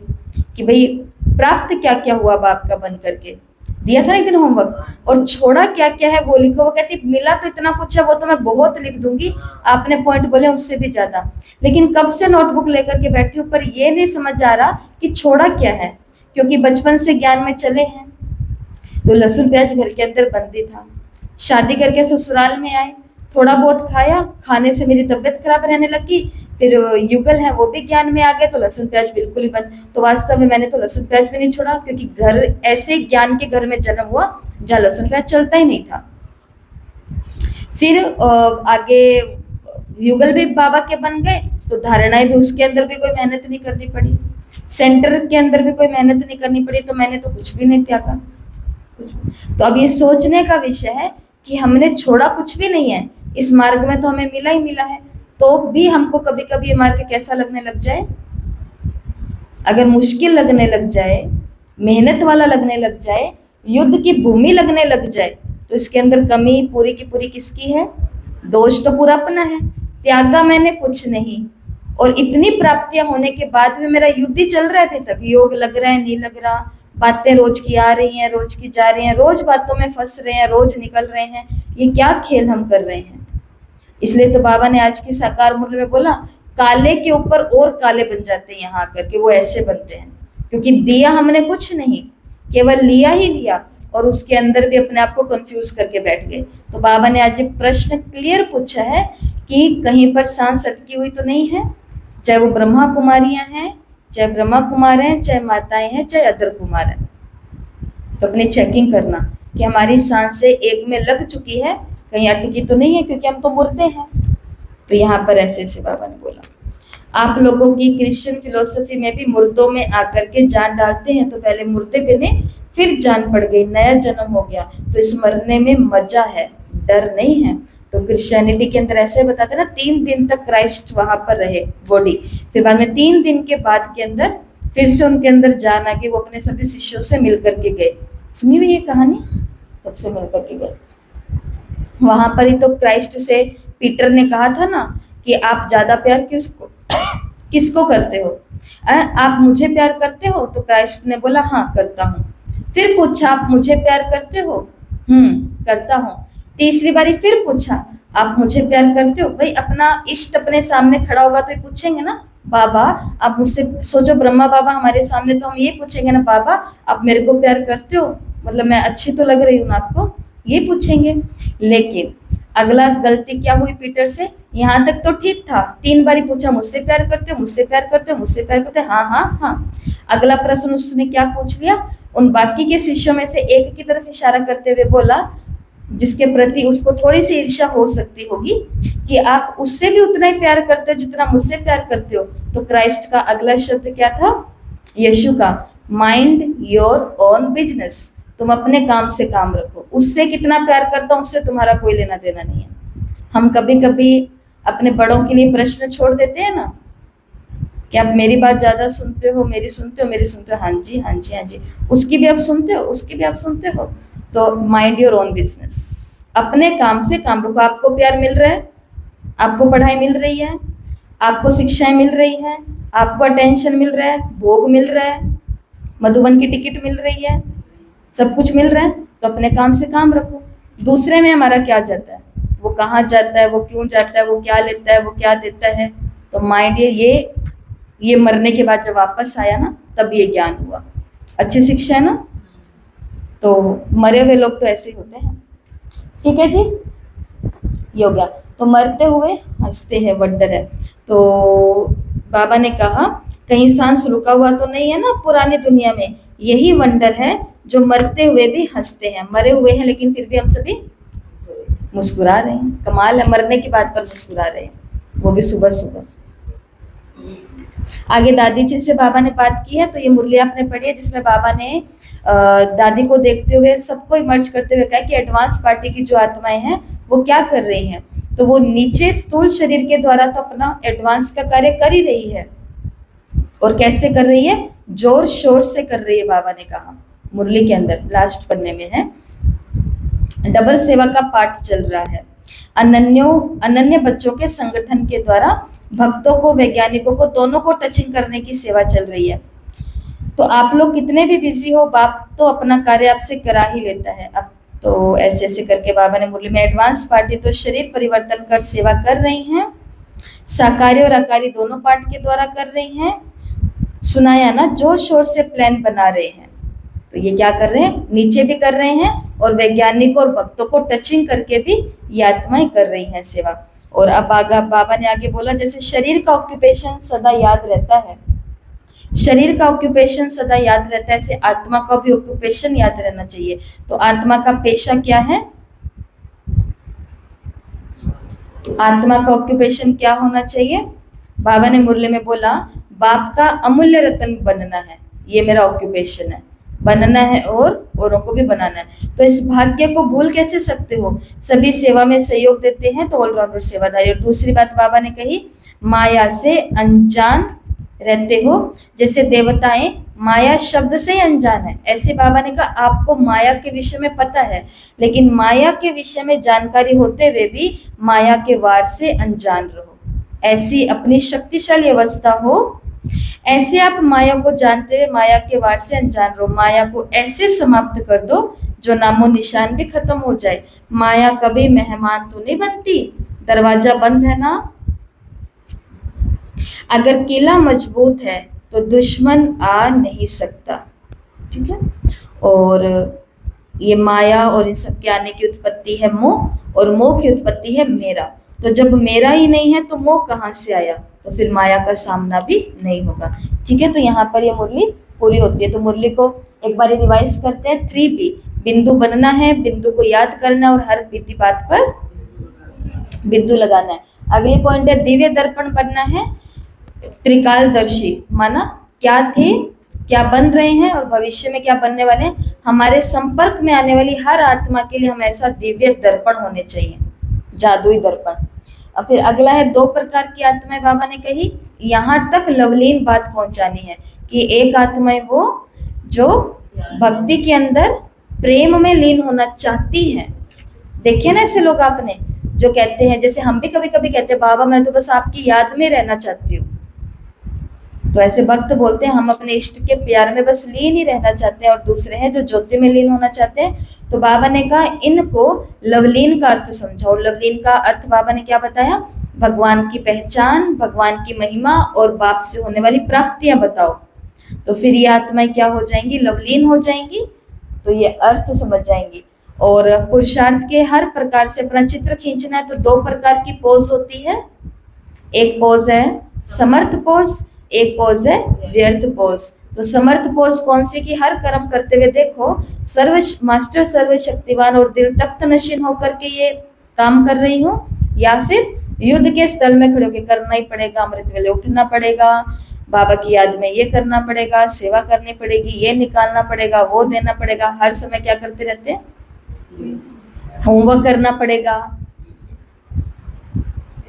कि भाई प्राप्त क्या क्या हुआ बाप का बन करके, दिया था ना एक दिन होमवर्क, और छोड़ा क्या क्या है वो लिखो। वो कहती मिला तो इतना कुछ है, वो तो मैं बहुत लिख दूंगी, आपने पॉइंट बोले उससे भी ज्यादा, लेकिन कब से नोटबुक लेकर के बैठी हूँ, पर ये नहीं समझ आ रहा कि छोड़ा क्या है, क्योंकि बचपन से ज्ञान में चले हैं। तो लहसुन प्याज घर के अंदर बंदी था, शादी करके ससुराल में आए, थोड़ा बहुत खाया, खाने से मेरी तबीयत खराब रहने लगी, फिर युगल है वो भी ज्ञान में आ गया, तो लहसुन प्याज बिल्कुल ही बंद। तो वास्तव में मैंने तो लहसुन प्याज भी नहीं छोड़ा, क्योंकि घर ऐसे ज्ञान के घर में जन्म हुआ जहाँ लहसुन प्याज चलता ही नहीं था। फिर आगे युगल भी बाबा के बन गए, तो धारणाएं भी उसके अंदर भी कोई मेहनत नहीं करनी पड़ी, सेंटर के अंदर भी कोई मेहनत नहीं करनी पड़ी, तो मैंने तो कुछ भी नहीं त्यागा। तो अब ये सोचने का विषय है कि हमने छोड़ा कुछ भी नहीं है, इस मार्ग में तो हमें मिला ही मिला है, तो भी हमको कभी कभी ये मार्ग कैसा लगने लग जाए, अगर मुश्किल लगने लग जाए, मेहनत वाला लगने लग जाए, युद्ध की भूमि लगने लग जाए, तो इसके अंदर कमी पूरी की पूरी किसकी है? दोष तो पूरा अपना है। त्यागा मैंने कुछ नहीं, और इतनी प्राप्तियां होने के बाद भी मेरा युद्ध ही चल रहा है अभी तक। योग लग रहा है नहीं लग रहा, बातें रोज की आ रही हैं, रोज की जा रही हैं, रोज बातों में फंस रहे हैं, रोज निकल रहे हैं। ये क्या खेल हम कर रहे हैं? इसलिए तो बाबा ने आज की साकार मूल्य में बोला काले के ऊपर और काले बन जाते हैं यहाँ आकर के, वो ऐसे बनते हैं क्योंकि दिया हमने कुछ नहीं, केवल लिया ही लिया, और उसके अंदर भी अपने आप को कंफ्यूज करके बैठ गए। तो बाबा ने आज ये प्रश्न क्लियर पूछा है कि कहीं पर सांस अटकी हुई तो नहीं है, चाहे वो ब्रह्मा कुमारियां हैं, चाहे ब्रह्मा कुमार हैं, चाहे माताएं हैं, चाहे अदर कुमार हैं। तो अपनी चेकिंग करना कि हमारी सांसें एक में लग चुकी है, कहीं अटकी तो नहीं है, क्योंकि हम तो मुर्दे हैं। तो यहाँ पर ऐसे ऐसे बाबा ने बोला। आप लोगों की क्रिश्चियन फिलोसफी में भी मुर्दों में आकर के जान डालते हैं, तो पहले मुर्दे बने फिर जान पड़ गई, नया जन्म हो गया, तो इस मरने में मजा है, डर नहीं है। तो क्रिश्चियनिटी के अंदर ऐसे बताते हैं ना, 3 दिन तक क्राइस्ट वहां पर रहे बॉडी, फिर बाद में 3 दिन के बाद के अंदर फिर से उनके अंदर जान आ गई, वो अपने सभी शिष्यों से मिल करके गए। सुनी हुई ये कहानी, सबसे मिल करके गए। वहां पर ही तो क्राइस्ट से पीटर ने कहा था ना कि आप ज्यादा प्यार किसको किसको करते हो, आप मुझे प्यार करते हो? तो क्राइस्ट ने बोला हाँ करता हूँ। फिर पूछा आप मुझे प्यार करते हो? करता हूँ। तीसरी बारी फिर पूछा आप मुझे प्यार करते हो? भाई अपना इष्ट अपने सामने खड़ा होगा तो ये पूछेंगे ना, बाबा आप मुझसे, सोचो ब्रह्मा बाबा हमारे सामने, तो हम ये पूछेंगे ना, बाबा आप मेरे को प्यार करते हो, मतलब मैं अच्छी तो लग रही हूँ ना आपको, ये पूछेंगे। लेकिन अगला गलती क्या हुई पीटर से, यहाँ तक तो ठीक था, 3 बारी पूछा मुझसे प्यार करते हो, मुझसे प्यार करते हो, मुझसे प्यार करते हो, हाँ हाँ हाँ। अगला प्रश्न उसने क्या पूछ लिया, उन बाकी के शिष्यों में से एक की तरफ इशारा करते हुए बोला, जिसके प्रति उसको थोड़ी सी ईर्ष्या हो सकती होगी, कि आप उससे भी उतना ही प्यार करते हो जितना मुझसे प्यार करते हो। तो क्राइस्ट का अगला शब्द क्या था, यीशु का, माइंड योर ओन बिजनेस, तुम अपने काम से काम रखो, उससे कितना प्यार करता हूं उससे तुम्हारा कोई लेना देना नहीं है। हम कभी कभी अपने बड़ों के लिए प्रश्न छोड़ देते हैं ना, कि आप मेरी बात ज्यादा सुनते हो, मेरी सुनते हो, मेरी सुनते हो, हाँ जी हाँ जी हाँ जी, उसकी भी आप सुनते हो, उसकी भी आप सुनते हो। तो माइंड योर ओन बिजनेस, अपने काम से काम रखो। आपको प्यार मिल रहा है, आपको पढ़ाई मिल रही है, आपको शिक्षाएं मिल रही है, आपको अटेंशन मिल रहा है, भोग मिल रहा है, मधुबन की टिकट मिल रही है, सब कुछ मिल रहा है, तो अपने काम से काम रखो। दूसरे में हमारा क्या जाता है, वो कहाँ जाता है, वो क्यों जाता है, वो क्या लेता है, वो क्या देता है। तो माइंड ये मरने के बाद जब वापस आया ना, तब ये ज्ञान हुआ। अच्छी शिक्षा है ना। तो मरे हुए लोग तो ऐसे ही होते हैं, ठीक है जी, ये हो गया। तो मरते हुए हंसते हैं, वंडर है। तो बाबा ने कहा कहीं सांस रुका हुआ तो नहीं है ना पुरानी दुनिया में, यही वंडर है जो मरते हुए भी हंसते हैं। मरे हुए हैं लेकिन फिर भी हम सभी मुस्कुरा रहे हैं, कमाल है, मरने की बात पर मुस्कुरा रहे हैं, वो भी सुबह सुबह। आगे दादी जी से बाबा ने बात की है, तो ये मुरली आपने पढ़ी है, जिसमें बाबा ने दादी को देखते हुए सबको इमर्ज करते हुए कहा कि एडवांस पार्टी की जो आत्माएं हैं वो क्या कर रही हैं। तो वो नीचे स्थूल शरीर के द्वारा तो अपना एडवांस का कार्य कर ही रही है, और कैसे कर रही है, जोर शोर से कर रही है। बाबा ने कहा मुरली के अंदर लास्ट पन्ने में है, डबल सेवा का पाठ चल रहा है। अनन्य बच्चों के संगठन के द्वारा भक्तों को, वैज्ञानिकों को, दोनों को टचिंग करने की सेवा चल रही है। तो आप लोग कितने भी बिजी हो, बाप तो अपना कार्य आपसे करा ही लेता है। अब तो ऐसे ऐसे करके बाबा ने मुरली में एडवांस पार्टी तो शरीर परिवर्तन कर सेवा कर रही हैं, साकारी और आकारी दोनों पार्ट के द्वारा कर रही हैं। सुनाया ना, जोर शोर से प्लान बना रहे हैं। तो ये क्या कर रहे हैं, नीचे भी कर रहे हैं, और वैज्ञानिकों और भक्तों को टचिंग करके भी ये आत्माएं कर रही हैं सेवा। और अब बाबा ने आगे बोला, जैसे शरीर का ऑक्यूपेशन सदा याद रहता है, शरीर का ऑक्यूपेशन सदा याद रहता है, ऐसे आत्मा का भी ऑक्यूपेशन याद रहना चाहिए। तो आत्मा का पेशा क्या है, आत्मा का ऑक्यूपेशन क्या होना चाहिए। बाबा ने मुरली में बोला, बाप का अमूल्य रत्न बनना है, ये मेरा ऑक्यूपेशन है, बनना है और औरों को भी बनाना है। तो इस भाग्य को भूल कैसे सकते हो, सभी सेवा में सहयोग देते हैं तो ऑलराउंडर सेवाधारी। और दूसरी बात बाबा ने कही, माया से अनजान रहते हो, जैसे देवताएं माया शब्द से ही अनजान है, ऐसे बाबा ने कहा आपको माया के विषय में पता है, लेकिन माया के विषय में जानकारी होते हुए भी माया के वार से अनजान रहो। ऐसी अपनी शक्तिशाली अवस्था हो, ऐसे आप माया को जानते हुए माया के वार से अनजान रहो। माया को ऐसे समाप्त कर दो जो नामो निशान भी खत्म हो जाए। माया कभी मेहमान तो नहीं बनती, दरवाजा बंद है ना। अगर किला मजबूत है तो दुश्मन आ नहीं सकता, ठीक है। और ये माया और इन सब के आने की उत्पत्ति है मोह, और मोह की उत्पत्ति है मेरा। तो जब मेरा ही नहीं है तो मोह कहाँ से आया, तो फिर माया का सामना भी नहीं होगा, ठीक है। तो यहाँ पर ये मुरली पूरी होती है। तो मुरली को एक बार रिवाइज करते हैं। 3B, बिंदु बनना है, बिंदु को याद करना और हर बीती बात पर बिंदु लगाना है। अगली पॉइंट है दिव्य दर्पण बनना है, त्रिकालदर्शी, माना क्या थे, क्या बन रहे हैं और भविष्य में क्या बनने वाले हैं। हमारे संपर्क में आने वाली हर आत्मा के लिए हम ऐसा दिव्य दर्पण होने चाहिए, जादुई दर्पण। और फिर अगला है 2 प्रकार की आत्माएं बाबा ने कही। यहाँ तक लवलीन बात पहुंचानी है कि एक आत्माएं वो जो भक्ति के अंदर प्रेम में लीन होना चाहती हैं। देखिए ना ऐसे लोग आपने जो कहते हैं, जैसे हम भी कभी कभी कहते हैं बाबा मैं तो बस आपकी याद में रहना चाहती हूँ, तो ऐसे भक्त बोलते हैं हम अपने इष्ट के प्यार में बस लीन ही रहना चाहते हैं। और दूसरे हैं जो ज्योति में लीन होना चाहते हैं। तो बाबा ने कहा इनको लवलीन का अर्थ समझाओ। लवलीन का अर्थ बाबा ने क्या बताया, भगवान की पहचान, भगवान की महिमा और बाप से होने वाली प्राप्तियां बताओ। तो फिर ये आत्माएं क्या हो जाएंगी, लवलीन हो जाएंगी। तो ये अर्थ समझ जाएंगी। और पुरुषार्थ के हर प्रकार से अपना चित्र खींचना है तो 2 प्रकार की पोज होती है। एक पोज है समर्थ पोज, एक पोज है व्यर्थ पोज। तो समर्थ पोज कौन सी की हर कर्म करते हुए देखो मास्टर सर्वशक्तिवान और दिल तख्त नशीन होकर के ये काम कर रही हूँ, या फिर युद्ध के स्थल में खड़े होकर करना ही पड़ेगा, अमृत वेले उठना पड़ेगा, बाबा की याद में ये करना पड़ेगा, सेवा करनी पड़ेगी, ये निकालना पड़ेगा, वो देना पड़ेगा। हर समय क्या करते रहते हैं, होमवर्क करना पड़ेगा,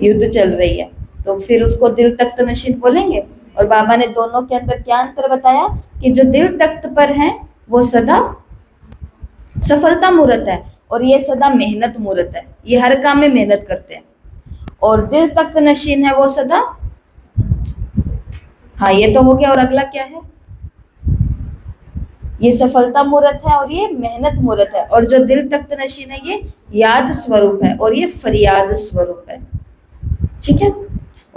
युद्ध चल रही है। तो फिर उसको दिल तख्त नशीन बोलेंगे। और बाबा ने दोनों के अंदर क्या अंतर बताया कि जो दिल तख्त पर है वो सदा सफलता मूर्त है और ये सदा मेहनत मूर्त है, ये हर काम में मेहनत करते हैं। और दिल तख्त नशीन है वो सदा, हाँ ये तो हो गया। और अगला क्या है, ये सफलता मूर्त है और ये मेहनत मूर्त है। और जो दिल तख्त नशीन है ये याद स्वरूप है और ये फरियाद स्वरूप है। ठीक है।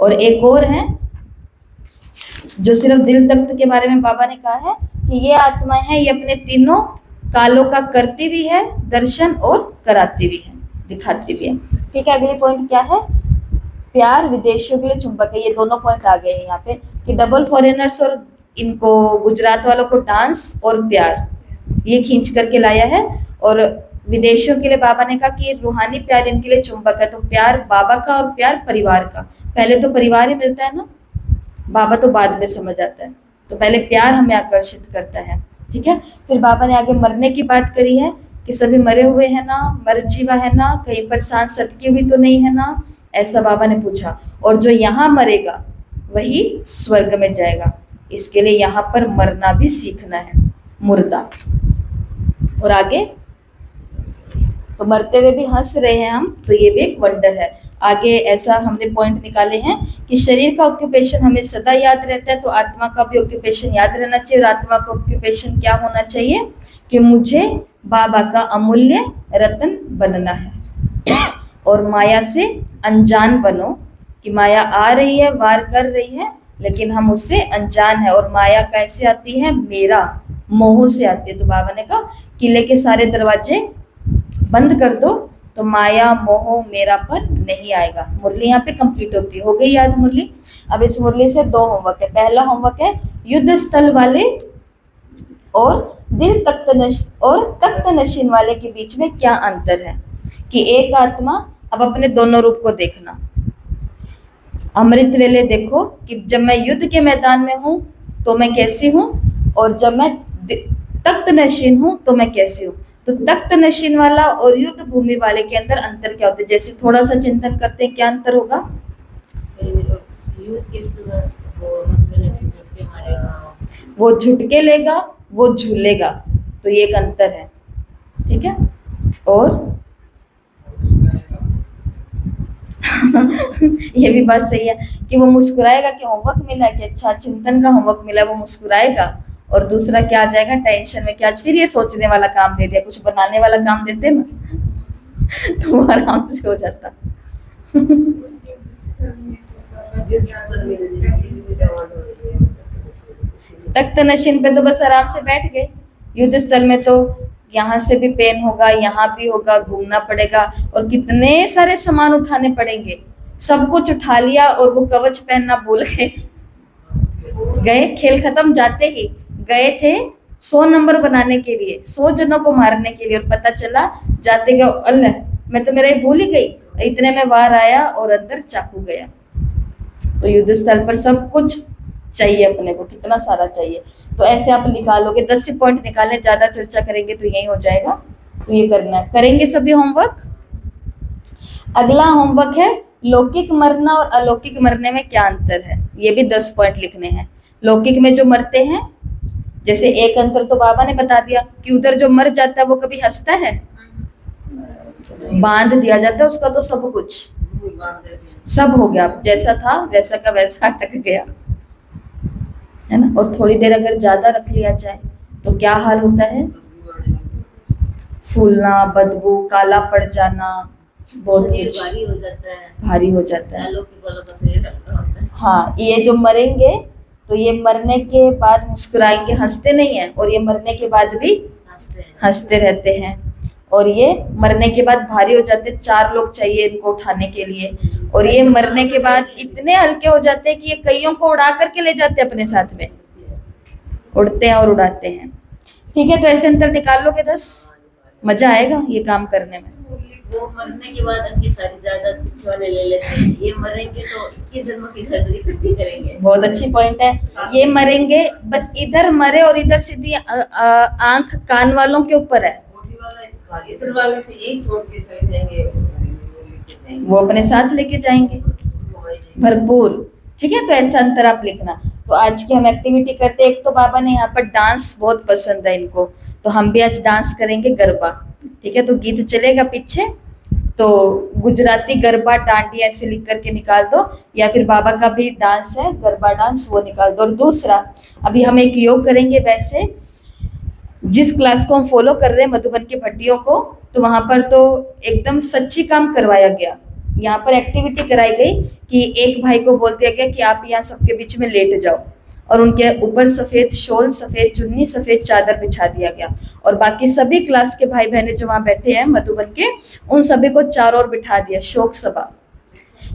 और एक और है जो सिर्फ दिल तख्त के बारे में बाबा ने कहा है कि ये आत्माएं हैं, ये अपने तीनों कालों का करती भी है दर्शन और कराती भी है, दिखाती भी है। ठीक है। अगली पॉइंट क्या है, प्यार विदेशियों के लिए चुंबक है। ये दोनों पॉइंट आ गए हैं यहाँ पे कि डबल फॉरेनर्स और इनको गुजरात वालों को डांस और प्यार ये खींच करके लाया है। और विदेशियों के लिए बाबा ने कहा कि रूहानी प्यार इनके लिए चुंबक है। तो प्यार बाबा का और प्यार परिवार का, पहले तो परिवार ही मिलता है ना, बाबा तो बाद में समझ आता है। तो पहले प्यार हमें आकर्षित करता है। ठीक है। फिर बाबा ने आगे मरने की बात करी है कि सभी मरे हुए हैं ना, मर जीवा है ना, कहीं पर सांस सटकी हुई तो नहीं है ना, ऐसा बाबा ने पूछा। और जो यहाँ मरेगा वही स्वर्ग में जाएगा, इसके लिए यहाँ पर मरना भी सीखना है, मुर्दा। और आगे तो मरते हुए भी हंस रहे हैं हम, तो ये भी एक वंडर है। आगे ऐसा हमने पॉइंट निकाले हैं कि शरीर का ऑक्यूपेशन हमें सदा याद रहता है, तो आत्मा का भी ऑक्यूपेशन याद रहना चाहिए। और आत्मा का ऑक्यूपेशन क्या होना चाहिए कि मुझे बाबा का अमूल्य रत्न बनना है। और माया से अनजान बनो कि माया आ रही है, वार कर रही है, लेकिन हम उससे अनजान है। और माया कैसे आती है, मेरा मोह से आती है। तो बाबा ने कहा किले के सारे दरवाजे बंद कर दो तो माया मोह मेरा पर नहीं आएगा। मुरली यहाँ पे कंप्लीट होती है। हो गई याद मुरली। अब इस मुरली से 2 होमवर्क है। पहला होमवर्क है युद्ध स्थल वाले और दिल तख्त नशीन वाले के बीच में क्या अंतर है। कि एक आत्मा, अब अपने दोनों रूप को देखना, अमृत वेले देखो कि जब मैं युद्ध के मैदान में हूँ तो मैं कैसी हूँ, और जब मैं तख्त नशीन हूँ तो मैं कैसी हूँ। तो तख्त नशीन वाला और युद्ध भूमि वाले के अंदर अंतर क्या होता है, जैसे थोड़ा सा चिंतन करते हैं क्या अंतर होगा। वो झुटके लेगा, वो झूलेगा, तो ये एक अंतर है। ठीक है। और ये भी बात सही है कि वो मुस्कुराएगा कि होमवर्क मिला है, कि अच्छा चिंतन का होमवर्क मिला है, वो मुस्कुराएगा। और दूसरा क्या आ जाएगा, टेंशन में, कि आज फिर ये सोचने वाला काम दे दिया, कुछ बनाने वाला काम देते ना तो वो आराम से हो जाता। तख्त नशीन पे तो बस आराम से बैठ गए, युद्ध स्थल में तो यहाँ से भी पेन होगा, यहाँ भी होगा, घूमना पड़ेगा और कितने सारे सामान उठाने पड़ेंगे। सब कुछ उठा लिया और वो कवच पहनना भूल गए। खेल खत्म, जाते ही गए थे 100 नंबर बनाने के लिए, 100 जनों को मारने के लिए, और पता चला जाते गए अल्लाह मैं तो मेरा ही भूल ही गई, इतने में वार आया और अंदर चाकू गया। तो युद्ध स्थल पर सब कुछ चाहिए अपने को, कितना सारा चाहिए। तो ऐसे आप निकालोगे, 10 से पॉइंट निकालने, ज्यादा चर्चा करेंगे तो यही हो जाएगा। तो ये करना है, करेंगे सभी होमवर्क। अगला होमवर्क है लौकिक मरना और अलौकिक मरने में क्या अंतर है, ये भी 10 पॉइंट लिखने हैं। लौकिक में जो मरते हैं, जैसे एक अंतर तो बाबा ने बता दिया कि उधर जो मर जाता है वो कभी हंसता है, बांध दिया जाता है उसका तो सब कुछ, सब हो गया, जैसा था वैसा का वैसा अटक गया, है ना। और थोड़ी देर अगर ज्यादा रख लिया जाए तो क्या हाल होता है, फूलना, बदबू, काला पड़ जाना, बहुत शरीर कुछ भारी हो जाता है, भारी हो जाता है। अलौकिक वालों का शरीर हल्का होता है। हाँ, ये जो मरेंगे तो ये मरने के बाद मुस्कुराएंगे, हंसते नहीं है, और ये मरने के बाद भी हंसते हैं। हंसते रहते हैं। और ये मरने के बाद भारी हो जाते हैं, 4 लोग चाहिए इनको उठाने के लिए। और ये मरने के बाद इतने हल्के हो जाते हैं कि ये कईयों को उड़ा करके ले जाते हैं अपने साथ में, उड़ते हैं और उड़ाते हैं। ठीक है, तो ऐसे अंतर निकाल लोगे 10, मजा आएगा ये काम करने में। वो मरने के बाद उनकी सारी जायदाद पीछे वाले ले लेते हैं, ये मरेंगे तो 21 जन्मों की जायदाद इकट्ठी करेंगे। बहुत अच्छी पॉइंट है। ये मरेंगे, बस इधर मरे और इधर सीधी आंख कान वालों के ऊपर है, इधर वाले तो यही छोड़ के चले जाएंगे, वो अपने साथ लेके जाएंगे भरपूर। ठीक है, तो ऐसा अंतर आप लिखना। तो आज की हम एक्टिविटी करते हैं। एक तो बाबा ने यहाँ पर डांस बहुत पसंद है इनको, तो हम भी आज डांस करेंगे गरबा। ठीक है, तो गीत चलेगा पीछे, तो गुजराती गरबा डांडिया ऐसे लिख करके निकाल दो, या फिर बाबा का भी डांस है गरबा डांस, वो निकाल दो। और दूसरा, अभी हम एक योग करेंगे, वैसे जिस क्लास को हम फॉलो कर रहे हैं मधुबन की भट्टियों को, तो वहां पर तो एकदम सच्ची काम करवाया गया। यहाँ पर एक्टिविटी कराई गई कि एक भाई को बोल दिया गया कि आप यहाँ सबके बीच में लेट जाओ, और उनके ऊपर सफेद शॉल, सफेद चुन्नी, सफेद चादर बिछा दिया गया। और बाकी सभी क्लास के भाई बहनें जो वहां बैठे हैं मधुबन के, उन सभी को चारों ओर बिठा दिया, शोक सभा,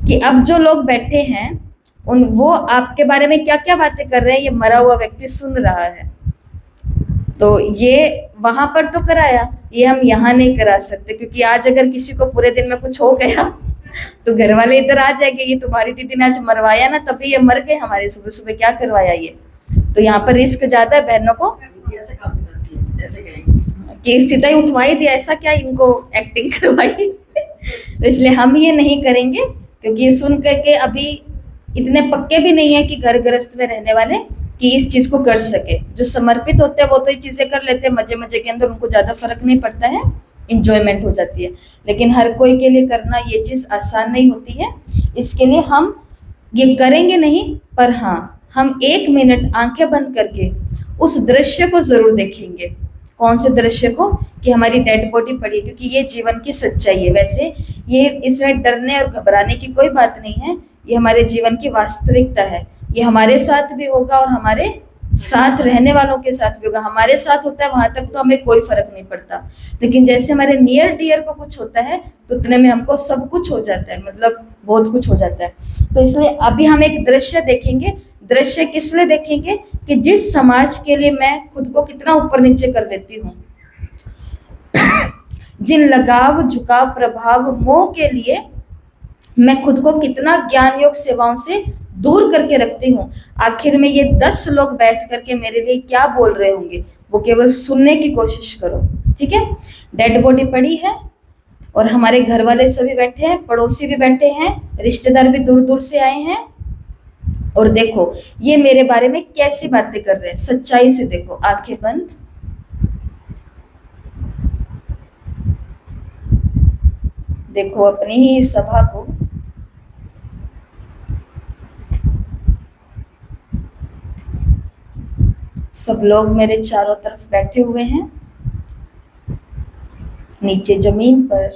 कि अब जो लोग बैठे हैं उन वो आपके बारे में क्या क्या बातें कर रहे हैं, ये मरा हुआ व्यक्ति सुन रहा है। तो ये वहां पर तो कराया, ये हम यहाँ नहीं करा सकते, क्योंकि आज अगर किसी को पूरे दिन में कुछ हो गया तो घर वाले इधर आ जाएंगे, ये तुम्हारी दीदी ने आज मरवाया ना, तभी ये मर गए हमारे, सुबह सुबह क्या करवाया ये। तो यहाँ पर रिस्क ज्यादा है बहनों को, ऐसे काम करती है, ऐसे कहेंगे कि सीधा ही उठवा ही दिया, ऐसा क्या इनको एक्टिंग करवाई। तो इसलिए हम ये नहीं करेंगे, क्योंकि ये सुन करके अभी इतने पक्के भी नहीं है कि घर गृहस्थ में रहने वाले कि इस चीज को कर सके। जो समर्पित होते हैं वो तो ये चीजें कर लेते हैं मजे मजे के अंदर, उनको ज्यादा फर्क नहीं पड़ता है, इंजॉयमेंट हो जाती है। लेकिन हर कोई के लिए करना ये चीज आसान नहीं होती है। इसके लिए हम ये करेंगे नहीं, पर हाँ हम 1 मिनट आंखें बंद करके उस दृश्य को जरूर देखेंगे। कौन से दृश्य को, कि हमारी डेड बॉडी पड़ी, क्योंकि ये जीवन की सच्चाई है। वैसे ये इसमें डरने और घबराने की कोई बात नहीं है, ये हमारे जीवन की वास्तविकता है। ये हमारे साथ भी होगा और हमारे साथ रहने वालों के साथ भी होगा। हमारे साथ होता है वहां तक तो हमें कोई फर्क नहीं पड़ता, लेकिन जैसे हमारे नियर डियर को कुछ होता है तो उतने में हमको सब कुछ हो जाता है, मतलब बहुत कुछ हो जाता है। तो इसलिए अभी हम एक दृश्य देखेंगे। दृश्य किस लिए देखेंगे, कि जिस समाज के लिए मैं खुद को कितना ऊपर नीचे कर लेती हूँ, जिन लगाव, झुकाव, प्रभाव, मोह के लिए मैं खुद को कितना ज्ञान योग सेवाओं से दूर करके रखती हूँ। आखिर में ये 10 लोग बैठ करके मेरे लिए क्या बोल रहे होंगे, वो केवल सुनने की कोशिश करो। ठीक है, डेड बॉडी पड़ी है और हमारे घर वाले सभी बैठे हैं, पड़ोसी भी बैठे हैं, रिश्तेदार भी दूर दूर से आए हैं, और देखो ये मेरे बारे में कैसी बातें कर रहे हैं, सच्चाई से देखो। आंखें बंद, देखो अपनी ही सभा को। सब लोग मेरे चारों तरफ बैठे हुए हैं, नीचे जमीन पर,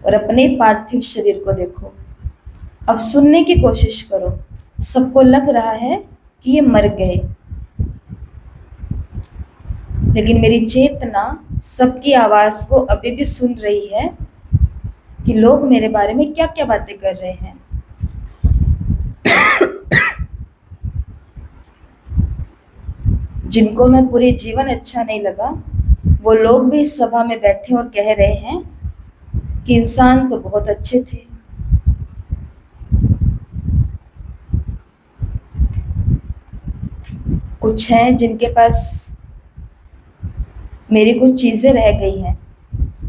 और अपने पार्थिव शरीर को देखो। अब सुनने की कोशिश करो। सबको लग रहा है कि ये मर गए, लेकिन मेरी चेतना सबकी आवाज को अभी भी सुन रही है कि लोग मेरे बारे में क्या क्या बातें कर रहे हैं। जिनको मैं पूरे जीवन अच्छा नहीं लगा, वो लोग भी इस सभा में बैठे और कह रहे हैं कि इंसान तो बहुत अच्छे थे। कुछ हैं जिनके पास मेरी कुछ चीज़ें रह गई हैं,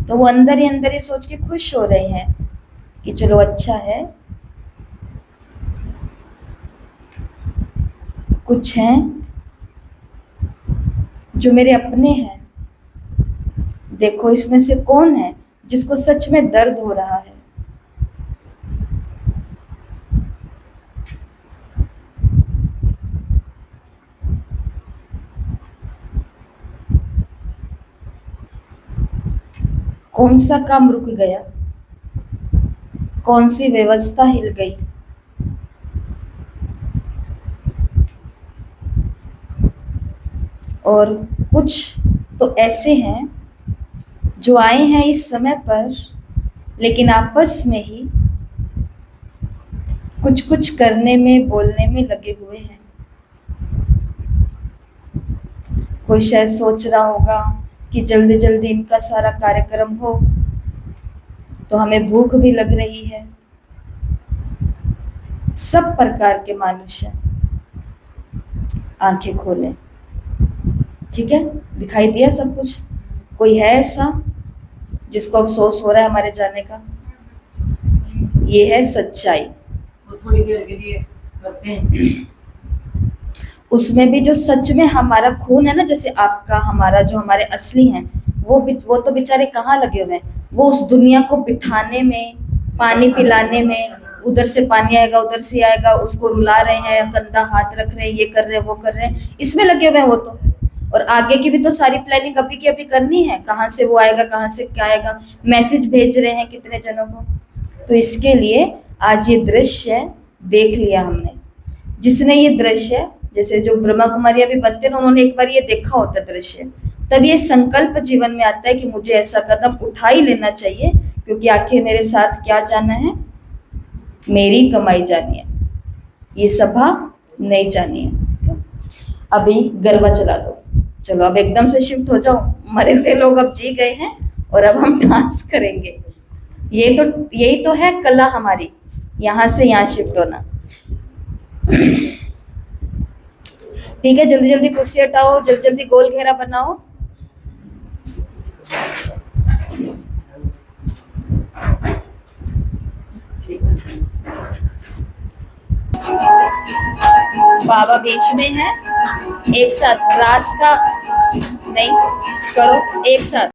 तो वो अंदर ही अंदर ये सोच के खुश हो रहे हैं कि चलो अच्छा है। कुछ हैं जो मेरे अपने हैं, देखो इसमें से कौन है जिसको सच में दर्द हो रहा है। कौन सा काम रुक गया, कौन सी व्यवस्था हिल गई। और कुछ तो ऐसे हैं जो आए हैं इस समय पर, लेकिन आपस में ही कुछ कुछ करने में बोलने में लगे हुए हैं। कोई शायद सोच रहा होगा कि जल्दी जल्दी इनका सारा कार्यक्रम हो, तो हमें भूख भी लग रही है। सब प्रकार के मनुष्य आंखें खोलें, ठीक है, दिखाई दिया सब कुछ। कोई है ऐसा जिसको अफसोस हो रहा है हमारे जाने का? ये है सच्चाई। वो थोड़ी देर के लिए करते हैं, उसमें भी जो सच में हमारा खून है ना, जैसे आपका हमारा, जो हमारे असली हैं, वो तो बेचारे कहाँ लगे हुए हैं। वो उस दुनिया को बिठाने में, पानी पिलाने में, उधर से पानी आएगा उधर से आएगा, उसको रुला रहे हैं, गंदा हाथ रख रहे हैं, ये कर रहे हैं वो कर रहे हैं, इसमें लगे हुए हैं वो तो। और आगे की भी तो सारी प्लानिंग अभी की अभी करनी है, कहाँ से वो आएगा, कहाँ से क्या आएगा, मैसेज भेज रहे हैं कितने जनों को। तो इसके लिए आज ये दृश्य देख लिया हमने। जिसने ये दृश्य, जैसे जो ब्रह्मा कुमारी अभी बनते हैं, उन्होंने एक बार ये देखा होता दृश्य, तब ये संकल्प जीवन में आता है कि मुझे ऐसा कदम उठा ही लेना चाहिए, क्योंकि आखिर मेरे साथ क्या जाना है, मेरी कमाई जानी है, ये सभा नहीं जानी है। अभी गरबा चला दो, चलो अब एकदम से शिफ्ट हो जाओ, मरे हुए लोग अब जी गए हैं और अब हम डांस करेंगे। यही तो है कला हमारी, यहाँ से यहाँ शिफ्ट होना। ठीक है, जल्दी जल्दी कुर्सी हटाओ, जल्दी जल्दी गोल घेरा बनाओ। बाबा बीच में है, एक साथ रास का नहीं करो, एक साथ।